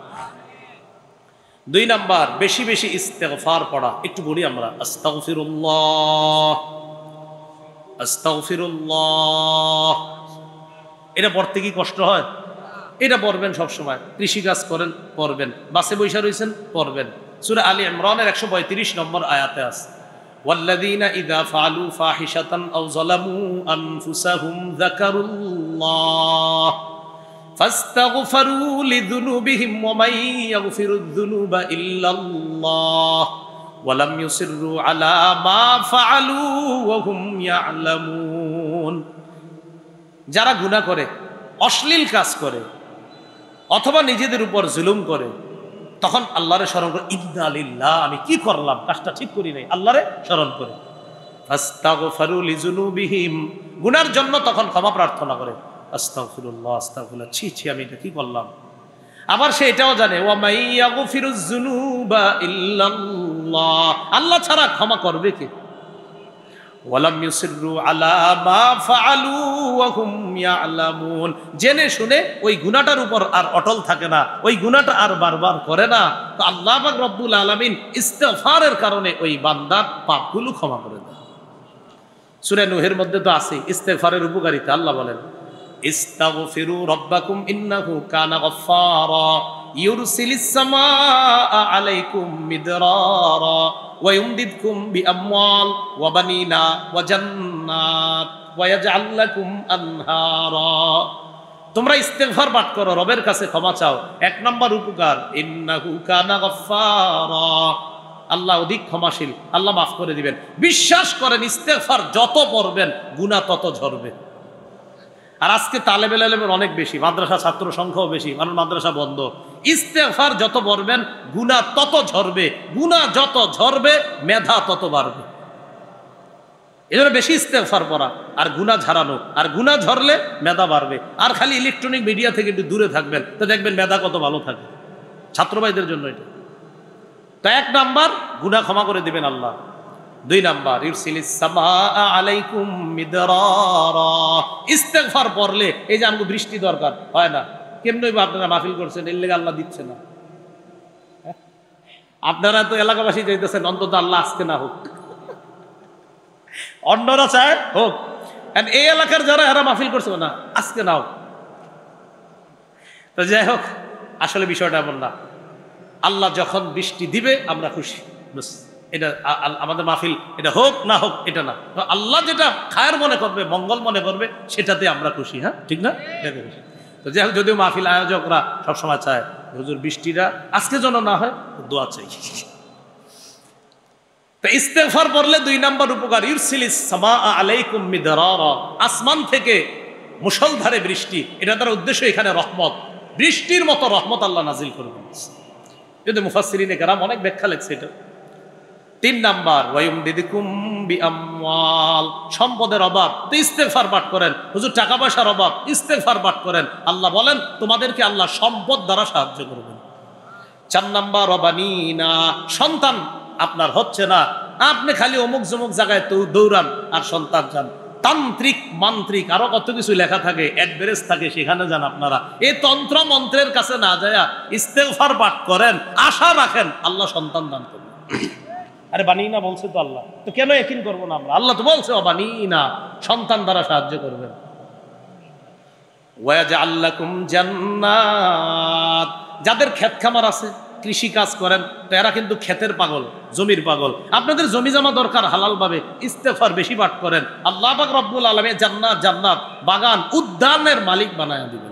2 নাম্বার বেশি বেশি ইস্তেগফার পড়া। একটু বলি আমরা আস্তাগফিরুল্লাহ, আস্তাগফিরুল্লাহ। এটা পড়তে কি কষ্ট হয়? এটা পড়বেন সব সময়। কৃষিকাজ করেন পড়বেন, বাসে বৈশা রয়েছেন পড়বেন। সূরা আলী ইমরানের 135 নম্বর আয়াতে আছে ওয়াল্লাযীনা ইযা ফাআলু ফাহিশাতান আও যালামু আনফুসাহুম যাকারুল্লাহ ফাস্তাগফারু লিযুনুবিহিম ওয়া মান ইয়াগফিরুয যুনুবা ইল্লাল্লাহ ওয়া লাম ইউসিররু আলা মা ফাআলু ওয়া হুম ইয়ালামুন। যারা গুনাহ করে, অশ্লীল কাজ করে, অথবা নিজেদের উপর জুলুম করে, তখন আল্লাহরে স্মরণ করে, ইন্না লিল্লাহ, আমি কি করলাম, কাজটা ঠিক করি নাই, আল্লাহরে স্মরণ করে। ফাস্তাগফারু লিযুনুবিহিম, গুনার জন্য তখন ক্ষমা প্রার্থনা করে, আস্তাগফিরুল্লাহ, আস্তাগফিরুল্লাহ, ছি ছি আমি এটা কি করলাম। আবার সে এটাও জানে ওয়া মান ইয়াগফিরুয যুনুবা ইল্লাল্লাহ ইল্লাল্লাহ, আল্লাহ ছাড়া ক্ষমা করবে কে? ওয়ালাম ইউসিররু আলা মা ফাআলু ওয়া হুম ইয়ালামুন, জেনে শুনে ওই গুনাহটার উপর আর অটল থাকে না, ওই গুনাহটা আর বারবার করে না। তো আল্লাহ পাক রব্বুল আলামিন ইস্তিগফারের কারণে ওই বান্দার পাপগুলো ক্ষমা করে দেন। সূরা নূহের মধ্যে তো আছে ইস্তিগফারের উপকারিতা। আল্লাহ বলেন, ইস্তাগফিরু রাব্বাকুম ইন্নাহু কানা গফফারা ইউরসিলিস সামাআ আলাইকুম মিদরারা ওয়া ইউমদিদকুম বিআমওয়াল ওয়া বানিনা ওয়া জান্নাত ওয়া ইয়াজআল লাকুম আনহারা। তোমরা ইস্তিগফার পাঠ করো, রবের কাছে ক্ষমা চাও। এক নম্বর উপকার, ইন্নাহু কানা গফফারা, আল্লাহ অধিক ক্ষমাশীল, আল্লাহ মাফ করে দিবেন। বিশ্বাস করেন ইস্তিগফার যত পড়বেন গুনাহ তত ঝরবে। আর আজকে তালেবেল ইলমের অনেক বেশি, মাদ্রাসা ছাত্র সংখ্যাও বেশি, কারণ মাদ্রাসা বন্ধ। ইস্তিগফার যত পড়বেন গুনাহ তত ঝরবে, গুনাহ যত ঝরবে মেধা তত বাড়বে। এজন্য বেশি ইস্তিগফার পড়া আর গুনাহ ঝরানো, আর গুনাহ ঝরলে মেধা বাড়বে। আর খালি ইলেকট্রনিক মিডিয়া থেকে একটু দূরে থাকবেন, তো দেখবেন মেধা কত ভালো থাকে। ছাত্র ভাইদের জন্য এটা। তো এক নাম্বার, গুনাহ ক্ষমা করে দিবেন আল্লাহ। দুই নাম্বার, ইউরসিলিস সামাআ আলাইকুম মিদরারা, ইস্তিগফার পড়লে এই যে আমাকে বৃষ্টি দরকার হয় না, কেমনে আপনারা মাহফিল করছেন, এর লেগে আল্লাহ দিচ্ছে না। আপনারা তো এলাকাবাসী চাইতেছেন অন্তত আল্লাহ আজকে না হোক, অন্যরা চায় হোক। এই এলাকার যারা এরা মাহফিল করছে না, আজকে না হোক। তো যাই হোক, আসলে বিষয়টা এমন না। আল্লাহ যখন বৃষ্টি দিবে আমরা খুশি, বাস। এটা আমাদের মাহফিল, এটা হোক না হোক এটা না, আল্লাহ যেটা খায়ের মনে করবে, মঙ্গল মনে করবে, সেটাতে আমরা খুশি। হ্যাঁ, ঠিক না? তো যাই হোক, যদিও মাহফিল আয়োজকরা সবসময় চায় হুজুর বৃষ্টিটা আজকে যেন না হয়, দোয়া চাই। তো ইস্তিগফার পড়লে দুই নাম্বার উপকার, ইউরসিলিস সামাআ আলাইকুম মিদরারা, আসমান থেকে মুষলধারে বৃষ্টি। এটা তার উদ্দেশ্য এখানে রহমত, বৃষ্টির মতো রহমত আল্লাহ নাজিল করবেন। যদি মুফাসসিরিনে কেরাম অনেক ব্যাখ্যা লেখছে এটা। তিন নাম্বার, ওয়ায়ুমদিদকুম বিআমওয়াল, সম্পদের অভাব তো ইস্তিগফার পাঠ করেন। হুজুর টাকা পয়সার অভাব, ইস্তিগফার পাঠ করেন। আল্লাহ বলেন তোমাদেরকে আল্লাহ সম্পদ দ্বারা সাহায্য করবেন। চার নাম্বার, ওয়াবানিনা, সন্তান আপনার হচ্ছে না, আপনি খালি অমুক জমুক জায়গায় তো দৌড়ান আর সন্তান চান। তান্ত্রিক মান্ত্রিক আরো কত কিছু লেখা থাকে, অ্যাড্রেস থাকে, সেখানে যান আপনারা। এই তন্ত্র মন্ত্রের কাছে না যায় ইস্তিগফার পাঠ করেন, আশা রাখেন আল্লাহ সন্তান দান করবেন। আরে বানিনা বলছে তো আল্লাহ, তো কেন ইয়াকিন করবো না আমরা? আল্লাহ তো বলছে বানিনা, সন্তান দ্বারা সাহায্য করবেন। ওয়াজআল লাকুম জান্নাত, যাদের ক্ষেত খামার আছে, কৃষি কাজ করেন, তো এরা কিন্তু ক্ষেতের পাগল, জমির পাগল। আপনাদের জমি জমা দরকার হালাল ভাবে, ইস্তিগফার বেশি পাঠ করেন। আল্লাহ পাক রব্বুল আলামিন জান্নাত, জান্নাত বাগান, উদ্যানের মালিক বানায় দিবেন।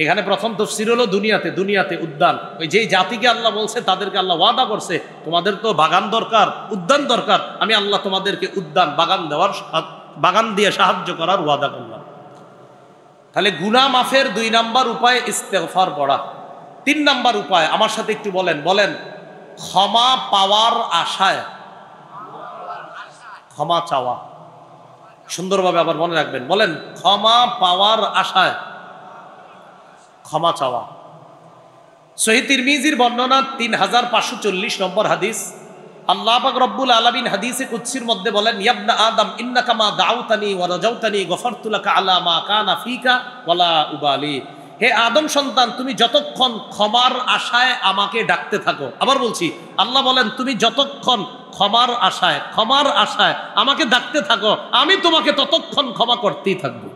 এখানে প্রথম তাফসীর হলো দুনিয়াতে, দুনিয়াতে উদ্যান। ওই যেই জাতিকে আল্লাহ বলছে তাদেরকে আল্লাহ ওয়াদা করছে, তোমাদের তো বাগান দরকার, উদ্যান দরকার, আমি আল্লাহ তোমাদেরকে উদ্যান বাগান দেওয়ার, বাগান দিয়ে সাহায্য করার ওয়াদা করলাম। তাহলে গুনাহ মাফের দুই নাম্বার উপায় ইস্তিগফার পড়া। তিন নাম্বার উপায় আমার সাথে একটু বলেন, বলেন, ক্ষমা পাওয়ার আশায় ক্ষমা চাওয়া। সুন্দরভাবে আবার মনে রাখবেন, বলেন, ক্ষমা পাওয়ার আশায় ক্ষমা চাওয়া। সহিহ তিরমিজির বর্ণনা 3540 নম্বর হাদিস। আল্লাহ পাক রব্বুল আলামিন হাদিসে কুদসির মধ্যে বলেন, ইয়া আদম ইন্নাকা মা দাউতানি ওয়া রাজাউতানি গফারতু লাকা আলা মা কানা ফিকা ওয়ালা উবালি। হে আদম সন্তান, তুমি যতক্ষণ ক্ষমার আশায় আমাকে ডাকতে থাকো। আবার বলছি, আল্লাহ বলেন তুমি যতক্ষণ ক্ষমার আশায় আমাকে ডাকতে থাকো, আমি তোমাকে ততক্ষণ ক্ষমা করতেই থাকবো।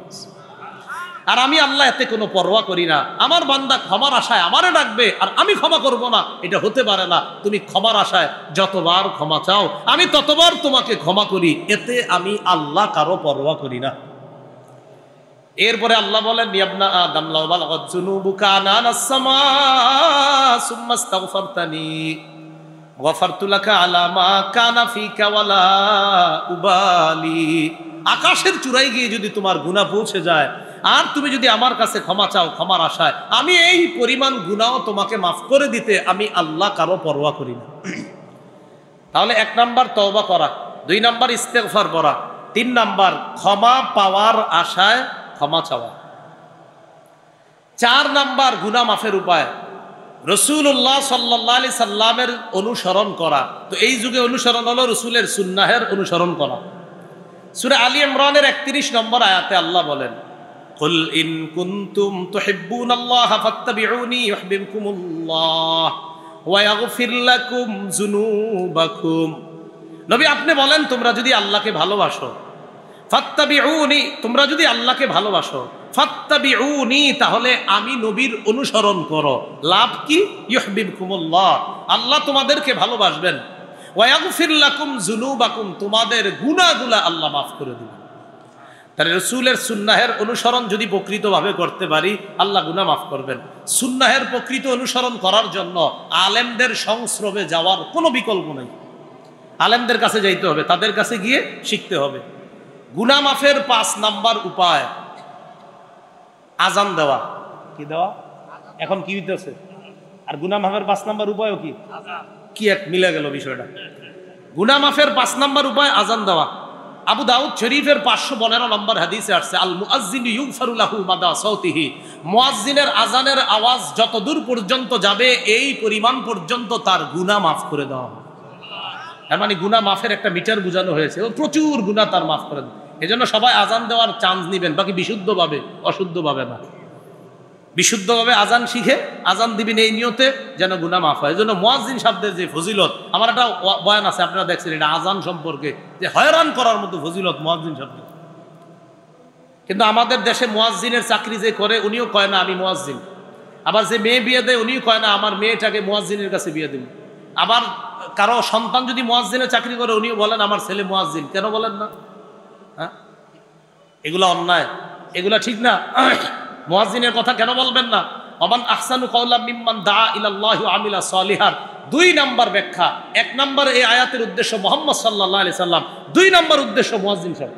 আর আমি আল্লাহ এতে কোনো পরোয়া করি না। আমার বান্দা ক্ষমার আশায় আমারে ডাকবে আর আমি ক্ষমা করব না, এটা হতে পারে না। তুমি ক্ষমার আশায় যতবার ক্ষমা চাও আমি ততবার তোমাকে ক্ষমা করি, এতে আমি আল্লাহ কারো পরোয়া করি না। এরপরে আল্লাহ বলেন, ইয়া আদম লাউ বালাগাত যুনুবুকা আনানাস সামা সুম্মা ইস্তাগফারতানি গফারতু লাকা আলা মা কানা ফিকা ওয়ালা উবালি। আকাশের চূড়ায় গিয়ে যদি তোমার গুনাহ পৌঁছে যায় আর তুমি যদি আমার কাছে ক্ষমা চাও ক্ষমার আশায়, আমি এই পরিমাণ গুনাহ তোমাকে মাফ করে দিতে আমি আল্লাহ কারো পরোয়া করি না। তাহলে এক নাম্বার তওবা করা, দুই নাম্বার ইস্তেগফার পড়া, তিন নাম্বার ক্ষমা পাওয়ার আশায় ক্ষমা চাওয়া, চার নাম্বার গুনাহ মাফের উপায় রাসূলুল্লাহ সাল্লাল্লাহু আলাইহি সাল্লামের অনুসরণ করা, তো এই যুগে অনুসরণ হলো রাসূলের সুন্নাহের অনুসরণ করা। সূরা আলী ইমরানের 31 নম্বর আয়াতে আল্লাহ বলেন, কুল ইন কুনতুম তুহিব্বুনাল্লাহা ফাত্তাবিউনি ইউহিব্বুকুমুল্লাহ ওয়া ইয়াগফির লাকুম যুনুবাকুম। নবী আপনি বলেন, তোমরা যদি আল্লাহকে ভালোবাসো, ফাত্তাবিউনি, তোমরা যদি আল্লাহকে ভালোবাসো, ফাত্তাবিউনি, তাহলে আমি নবীর অনুসরণ করো। লাভ কি? ইউহিব্বুকুমুল্লাহ, আল্লাহ তোমাদেরকে ভালোবাসবেন। ওয়া ইয়াগফির লাকুম যুনুবাকুম, তোমাদের গুনাহগুলো আল্লাহ মাফ করে দিবেন। তাহলে রাসূলের সুন্নাহের অনুসরণ যদি প্রকৃতভাবে করতে পারি, আল্লাহ গুনাহ মাফ করবেন। সুন্নাহের প্রকৃত অনুসরণ করার জন্য আলেমদের সংস্রবে যাওয়ার কোনো বিকল্প নেই। আলেমদের কাছে যাইতে হবে, তাদের কাছে গিয়ে শিখতে হবে। গুনাহ মাফের 5 নাম্বার উপায় আজান দেওয়া। কি দেওয়া? এখন কি হইতেছে? আর গুনাহ মাফের 5 নাম্বার উপায়ও কি? কি এক মিলে গেল বিষয়টা। গুনাহ মাফের 5 নাম্বার উপায় আজান দেওয়া। আবু দাউদ শরীফের 512 নম্বর হাদিসে আসছে, আল মুআজ্জিনু ইউগফারু লাহু মাদা সাউতিহি, মুয়াজ্জিনের আজানের আওয়াজ যত দূর পর্যন্ত যাবে এই পরিমাণ পর্যন্ত তার গুনাহ মাফ করে দেওয়া হবে। তার মানে গুনাহ মাফের একটা মিটার বোঝানো হয়েছে, ও প্রচুর গুনাহ তার মাফ করে দেয়। এজন্য সবাই আজান দেওয়ার চান্স নেবেন, বাকি বিশুদ্ধভাবে, অশুদ্ধভাবে না। বিশুদ্ধভাবে আজান শিখে আজান দিবেন এই নিয়তে যেন গুনাহ মাফ হয়। এজন্য মুয়াজ্জিন শব্দের যে ফজিলত, আমার একটা বয়ান আছে আপনারা দেখছেন, এটা আজান সম্পর্কে, যে হয়রান করার মতো ফজিলত মুয়াজ্জিন শব্দ। কিন্তু আমাদের দেশে মুয়াজ্জিনের চাকরি যে করে উনিও কয় না আমি মুয়াজ্জিন। আবার যে মেয়ে বিয়ে দেয় উনিও কয় না আমার মেয়েটাকে মুয়াজ্জিনের কাছে বিয়ে দিন। আবার কারো সন্তান যদি মুয়াজ্জিনের চাকরি করে উনিও বলেন আমার ছেলে মুয়াজ্জিন। কেন বলেন না? হ্যাঁ, এগুলা অন্যায়, এগুলা ঠিক না। মুয়াজ্জিনের কথা কেন বলবেন না? ওমান আহসানু কাওলাম মিম্মান দাআ ইলাল্লাহি ওয়া আমিলা সলিহান। 2 নাম্বার ব্যাখ্যা। 1 নাম্বার এই আয়াতের উদ্দেশ্য মুহাম্মদ সাল্লাল্লাহু আলাইহি সাল্লাম, 2 নাম্বার উদ্দেশ্য মুয়াজ্জিন সাহেব।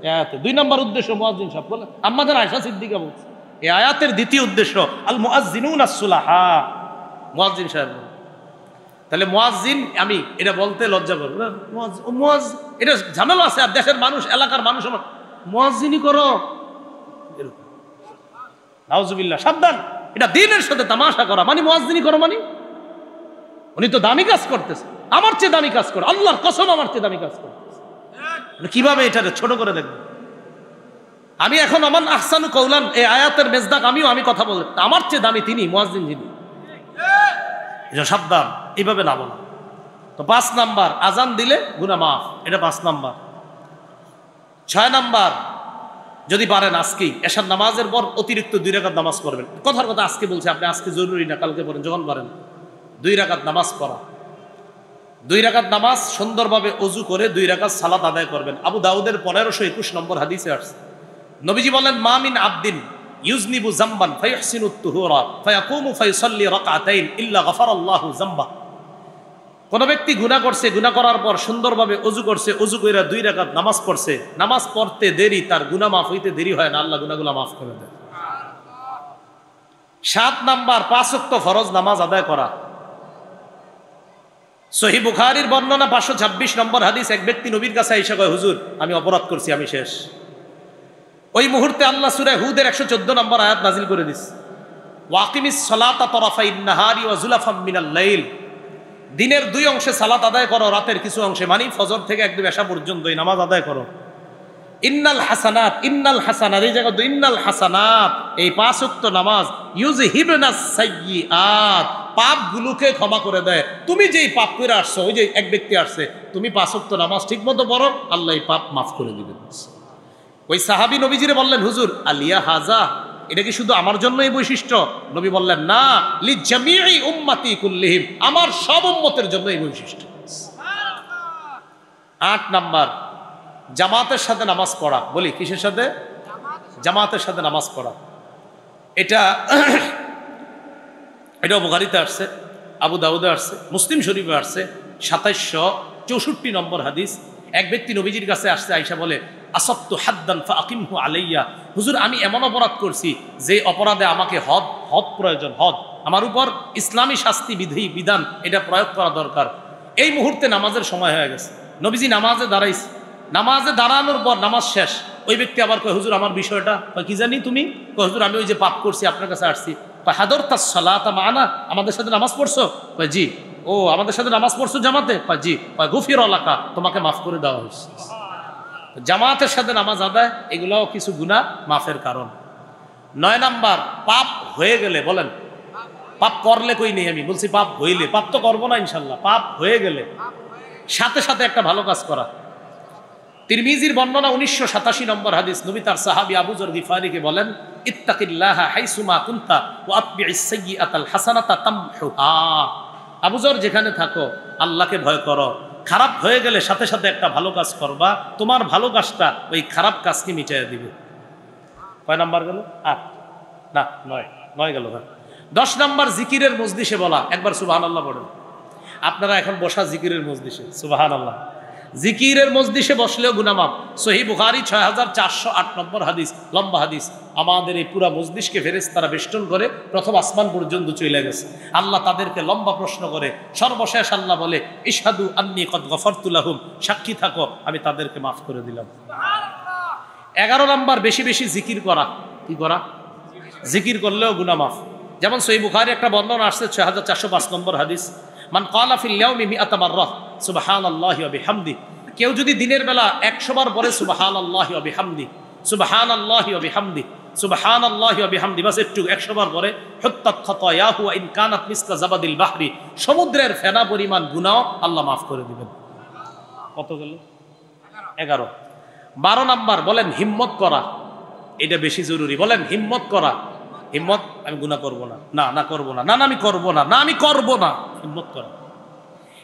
এই আয়াতে 2 নাম্বার উদ্দেশ্য মুয়াজ্জিন সাহেব বলে আম্মা জান আয়েশা সিদ্দিকা বলছে। এই আয়াতের দ্বিতীয় উদ্দেশ্য আল মুআজ্জিনুনা সুলাহা, মুয়াজ্জিন সাহেব। তাহলে মুয়াজ্জিন আমি এটা বলতে লজ্জা করব না, মুয়াজ্জিন এটা ঝামেলা আছে। আর দেশের মানুষ, এলাকার মানুষ আমার মুয়াজ্জিনই করো, নাউজুবিল্লাহ, সাবধান। এটা দ্বীনের সাথে তামাশা করা মানে মুয়াজ্জিনই করো মানে উনি তো দামি কাজ করতেছে, আমার চেয়ে দামি কাজ করে, আল্লাহর কসম আমার চেয়ে দামি কাজ করতেছে। কিভাবে এটা ছোট করে দেখবে? আমি এখন আমান আহসানু কওলান এই আয়াতের মেজদাক আমি কথা বলি, আমার চেয়ে দামি তিনি, মুয়াজ্জিন যিনি। এটা সাবধান, এইভাবে না বলা। তো 5 নাম্বার আজান দিলে গুনাহ মাফ, এটা 5 নাম্বার। 6 নাম্বার যদি পারেন আজকেই এশার নামাজের পর অতিরিক্ত 2 রাকাত নামাজ পড়বেন। কথার কথা আজকে বলছি, আপনি আজকে জরুরি না, কালকে পড়েন, যখন পারেন 2 রাকাত নামাজ পড়া। 2 রাকাত নামাজ সুন্দরভাবে ওযু করে 2 রাকাত সালাত আদায় করবেন। আবু দাউদের 1521 নম্বর হাদিসে আসছে, নবীজি বলেন মা মিন আবদিন ইউজনিবু যামবান ফায়ুহসিনু তুহুরা ফায়াকুমু ফায়ুসাল্লি রাকাতাইন ইল্লা গাফারাল্লাহু যামবা। কোন ব্যক্তি গুনাহ করছে, গুনাহ করার পর সুন্দরভাবে ওযু করছে, ওযু কইরা 2 রাকাত নামাজ পড়ছে, নামাজ পড়তে দেরি, তার গুনাহ মাফ হইতে দেরি হয় না, আল্লাহ গুনাহগুলো মাফ করে দেয়। 7 নাম্বার 5 ওয়াক্ত ফরজ নামাজ আদায় করা। সহিহ বুখারীর বর্ণনা 526 নম্বর হাদিস, এক ব্যক্তি নবীর কাছে আইসা কয় হুজুর আমি অপরাধ করছি, আমি শেষ। ওই মুহূর্তে আল্লাহ সূরা হুদের 114 নম্বর আয়াত নাজিল করে দিস, ওয়াকিমিস সালাতা তারাফাইন নাহারি ওয়া যুলাফাম মিনাল লাইল। দিনের 2 অংশে সালাত আদায় করো, রাতের কিছু অংশে, মানে ফজর থেকে একদম এশা পর্যন্ত এই নামাজ আদায় করো। ইন্নাল হাসানাত, ইন্নাল হাসানাত, এই জায়গা ইন্নাল হাসানাত, এই 5 ওয়াক্ত নামাজ ইউযহিবনাস সাইয়্যাত, পাপগুলোকে ক্ষমা করে দেয়। তুমি যেই পাপ করে আসছো, ওই যে এক ব্যক্তি আসছে, তুমি 5 ওয়াক্ত নামাজ ঠিকমতো পড়ো, আল্লাহ এই পাপ মাফ করে দিবেন। ওই সাহাবী নবীজিরে বললেন হুজুর আলিয়া হাজা, এটা কি শুধু আমার জন্য এই বৈশিষ্ট্য? নবী বললেন না, লি জামিই উম্মতি কুল্লিহিম, আমার সব উম্মতের জন্য এই বৈশিষ্ট্য। 8 নাম্বার জামাতের সাথে নামাজ পড়া। বলি কিসের সাথে? জামাতের সাথে নামাজ পড়া। এটাও বুখারীতে আসছে, আবু দাউদে আসছে, মুসলিম শরীফে আসছে। 2764 নম্বর হাদিস, এক ব্যক্তি নবীজির কাছে আসছে, আয়েশা বলে আসাবতু হাদ্দান ফাআকিমহু আলাইয়া, হুজুর আমি এমন অপরাধ করছি যে অপরাধে আমাকে হদ প্রয়োজন, হদ আমার উপর ইসলামী শাস্তি বিধান এটা প্রয়োগ করা দরকার। এই মুহূর্তে নামাজের সময় হয়ে গেছে, নবীজি নামাজে দাঁড়াইছে, নামাজে দাঁড়ানোর পর নামাজ শেষ, ওই ব্যক্তি আবার কয় হুজুর আমার বিষয়টা। কি জানি তুমি? হুজুর আমি ওই যে পাপ করছি আপনার কাছে আসছি। হাদরতাস সালাতা মানা, আমাদের সাথে নামাজ পড়ছো? কয় জি। ও আমাদের সাথে নামাজ পড়ছো জামাতে? কয় জি। কয় গুফিরা লাকা, তোমাকে মাফ করে দেওয়া হয়েছে। জামাতের সাথে নামাজ আদায়, এগুলাও কিছু গুনাহ মাফের কারণ। 9 নাম্বার, পাপ হয়ে গেলে, বলেন পাপ করলে কই নেই, আমি বলছি পাপ হইলে, পাপ তো করবো না ইনশাল্লাহ, পাপ হয়ে গেলে সাথে সাথে একটা ভালো কাজ করা। তিরমিজির বর্ণনা 1987 নম্বর হাদিস, নবী তার সাহাবী আবু যর গিফারিকে বলেন, ইত্তাকিল্লাহা হাইসুমা কুনতা ওয়া আতবিইস সাইয়্যাতাল হাসানাতা তামহুহা। আবু যর, যেখানে থাকো আল্লাহকে ভয় করো, খারাপ হয়ে গেলে সাথে সাথে একটা ভালো কাজ করবা, তোমার ভালো কাজটা ওই খারাপ কাজকে মিটাইয়া দিবে। কয় নাম্বার গেল? 8 না 9 গেল। 10 নাম্বার, জিকিরের মজলিসে বলা। একবার সুবহানাল্লাহ বলেন। আপনারা এখন বসা জিকিরের মজলিসে, সুবহানাল্লাহ। জিকিরের মজলিসে বসলেও গুনাহ মাফ। সহিহ বুখারী 6408 নম্বর হাদিস, লম্বা হাদিস। আমাদের এই পুরা মজলিসকে ফেরেশতারা বেষ্টন করে প্রথম আসমান পর্যন্ত চলে গেছে। আল্লাহ তাদেরকে লম্বা প্রশ্ন করে, সর্বশেষ আল্লাহ বলে, ইশহাদু আন্নী কদ গফরতু লাহুম, সাক্ষী থাকো আমি তাদেরকে মাফ করে দিলাম। 11 নাম্বার, বেশি বেশি জিকির করা। কি করা? জিকির করলেও গুনাহ মাফ। যেমন সহিহ বুখারী একটা বর্ণনা আসছে 6405 নম্বর হাদিস, মান ক্বালা ফিল ইয়াউমি মিআতা মাররা সুবহানাল্লাহি ওয়া বিহামদি, কেউ যদি দিনের বেলা 100 বার বলে সুবহানাল্লাহি ওয়া বিহামদি, সুবহানাল্লাহি ওয়া বিহামদি, সুবহানাল্লাহি ওয়া বিহামদি, বাস একটু 100 বার পরে, হুত্তাত খাতায়াহু ওয়া ইন কানাত মিসলা জাবাদিল বাহরি, সমুদ্রের ফেনা পরিমাণ গুনাহ আল্লাহ মাফ করে দিবেন। কত গেল? 11। 12 নাম্বার, বলেন হিম্মত করা। এটা বেশি জরুরি। বলেন হিম্মত করা। হিম্মত, আমি গুনাহ করব না, না না করব না, না না আমি করব না, না আমি করব না। হিম্মত করা,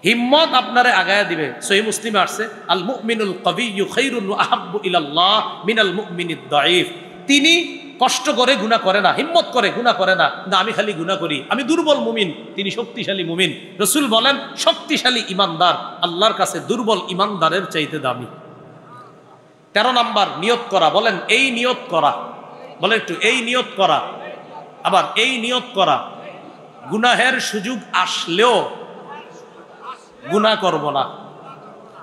হিম্মত আপনারে আগায়া দিবে। সহিহ মুসলিমে আসছে, আল মুমিনুল কবিয়্যু খায়রুন ওয়া আহাব্বু ইলাল্লাহ মিনাল মুমিনিদ দাঈফ। তিনি কষ্ট করে গুনাহ করে না, হিম্মত করে গুনাহ করে না, কিন্তু আমি খালি গুনাহ করি, আমি দুর্বল মুমিন, তিনি শক্তিশালী মুমিন। রাসূল বলেন, শক্তিশালী ঈমানদার আল্লাহর কাছে দুর্বল ঈমানদারের চাইতে দামি। 13 নাম্বার, নিয়ত করা। বলেন এই নিয়ত করা। বলেন একটু, এই নিয়ত করা। আবার এই নিয়ত করা, গুনাহের সুযোগ আসলেও গুনাহ করব না।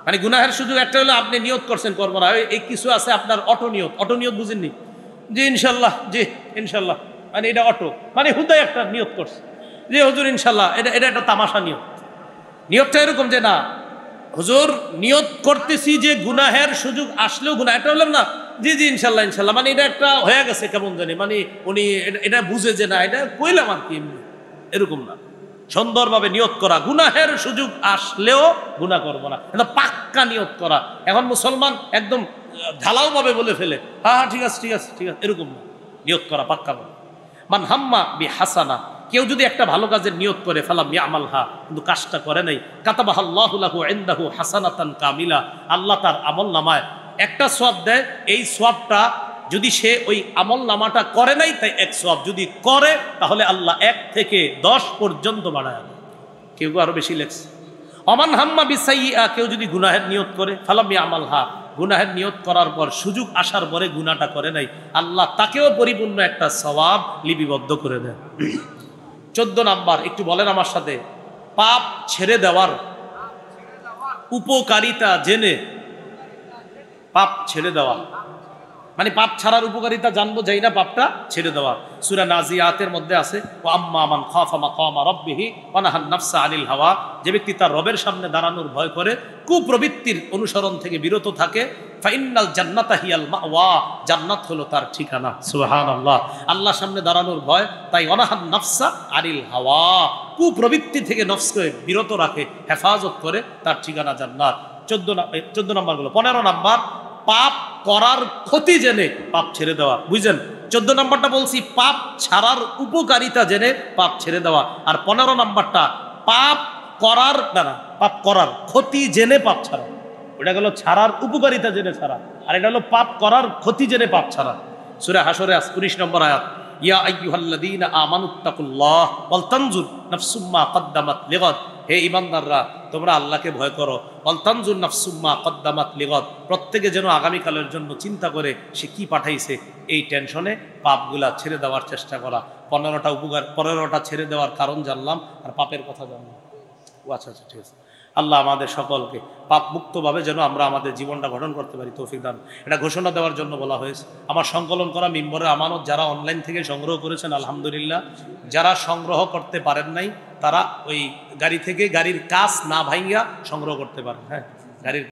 মানে গুনাহের সুযোগ একটা হলো আপনি নিয়ত করছেন করব না, এই কিছু আছে আপনার অটো নিয়ত। অটো নিয়ত বুঝেননি? জি ইনশাল্লাহ, জি ইনশাল্লাহ, মানে এটা অটো, মানে হুদায় একটা নিয়ত করছে, জি হুজুর ইনশাল্লাহ, এটা একটা তামাশা নিয়ত। নিয়তটা এরকম যে, না হুজুর নিয়ত করতেছি যে গুনাহের সুযোগ আসলেও গুনাহ, এটা হলাম না, জি জি ইনশাল্লাহ ইনশাল্লাহ, মানে এটা একটা হয়ে গেছে কেমন জানি, মানে উনি এটা বুঝে যে না এটা কইলাম আর কি, এরকম না। সুন্দরভাবে নিয়ত করা, গুনাহের সুযোগ আসলেও গুনাহ করব না, এটা পাক্কা নিয়ত করা। এখন মুসলমান একদম ঢালাও ভাবে বলে ফেলে, হ্যাঁ ঠিক আছে ঠিক আছে ঠিক আছে, এরকম না। নিয়ত করা পাক্কা বলে। মান হাম্মা বি হাসানা, কেউ যদি একটা ভালো কাজের নিয়ত করে, ফালাম ইয়ামালহা, কিন্তু কাজটা করে নাই, কাতাবাহাল্লাহু লাহু ইনদাহু হাসানাতান কামিলা, আল্লাহ তার আমল নামায় একটা সওয়াব দেয়। এই সওয়াবটা যদি সে ওই আমল নামাটা করে নাই, তাই 1 সওয়াব, যদি করে তাহলে আল্লাহ 1 থেকে 10 পর্যন্ত বাড়ায় দেয়। কেউ আরো বেশি লেখছে। অমান হাম্মা বিসাইয়্যা, কেউ যদি গুনাহের নিয়ত করে, ফালাম ইয়ামালহা, গুনাহের নিয়ত করার পর সুযোগ আসার পরে গুনাহটা করে নাই, আল্লাহ তাকেও পরিপূর্ণ একটা সওয়াব লিপিবদ্ধ করে দেয়। 14 নাম্বার, একটু বলেন আমার সাথে, পাপ ছেড়ে দেওয়ার উপকারিতা জেনে পাপ ছেড়ে দেওয়া, মানে পাপ ছাড়ার উপকারিতা জানবো, যাই না পাপটা ছেড়ে দেওয়া। সূরা নাজিয়াতের মধ্যে আছে, ওয়া আম্মা মান খাফা মাকামা রাব্বিহি ওয়া নাহান নাফসা আনিল হাওয়া, যে ব্যক্তি তার রবের সামনে দাঁড়ানোর ভয় করে, কুপ্রবৃত্তির অনুসরণ থেকে বিরত থাকে, ফাইন্নাল জান্নাতা হিয়াল মাওয়া, জান্নাত হলো তার ঠিকানা। সুবহানাল্লাহ। আল্লাহর সামনে দাঁড়ানোর ভয়, তাই ওয়া নাহান নাফসা আনিল হাওয়া, কুপ্রবৃত্তি থেকে নফসকে বিরত রাখে, হেফাজত করে, তার ঠিকানা জান্নাত। 14 নাম্বার গুলো। 15 নাম্বার, পাপ করার ক্ষতি জেনে পাপ ছেড়ে দেওয়া। বুঝছেন? 14 নাম্বারটা বলছি পাপ ছাড়ার উপকারিতা জেনে পাপ ছেড়ে দেওয়া, আর 15 নাম্বারটা পাপ করার পাপ করার ক্ষতি জেনে পাপ ছাড়া। ওটা গেল ছাড়ার উপকারিতা জেনে ছাড়া, আর এটা হলো পাপ করার ক্ষতি জেনে পাপ ছাড়া। সূরা হাসরে 19 নম্বর আয়াত, ইয়া আইয়ুহাল্লাযীনা আমানুত্তাকুল্লাহ ওয়াল তানজুর নাফসুম মা কদ্দামাত লিগাদ, হে ঈমানদাররা তোমরা আল্লাহকে ভয় করো, ওয়াল তানজুর নাফসুম মা কদ্দামাত লিগাদ, প্রত্যেকে যেন আগামীকালের জন্য চিন্তা করে সে কি পাঠাইছে। এই টেনশনে পাপগুলা ছেড়ে দেওয়ার চেষ্টা করা। 15টা ছেড়ে দেওয়ার কারণ জানলাম, আর পাপের কথা জানলাম। ও আচ্ছা আচ্ছা ঠিক আছে। আল্লাহ আমাদের সকলকে পাপ মুক্তভাবে যেন আমরা আমাদের জীবনটা গঠন করতে পারি তৌফিক দান। এটা ঘোষণা দেওয়ার জন্য বলা হয়েছে। আমার সংকলন করা মিম্বরের আমানত যারা অনলাইন থেকে সংগ্রহ করেছেন আলহামদুলিল্লাহ, যারা সংগ্রহ করতে পারেন নাই তারা ওই গাড়ি থেকে গাড়ির কাজ না ভাঙিয়া সংগ্রহ করতে পারেন। হ্যাঁ, গাড়ির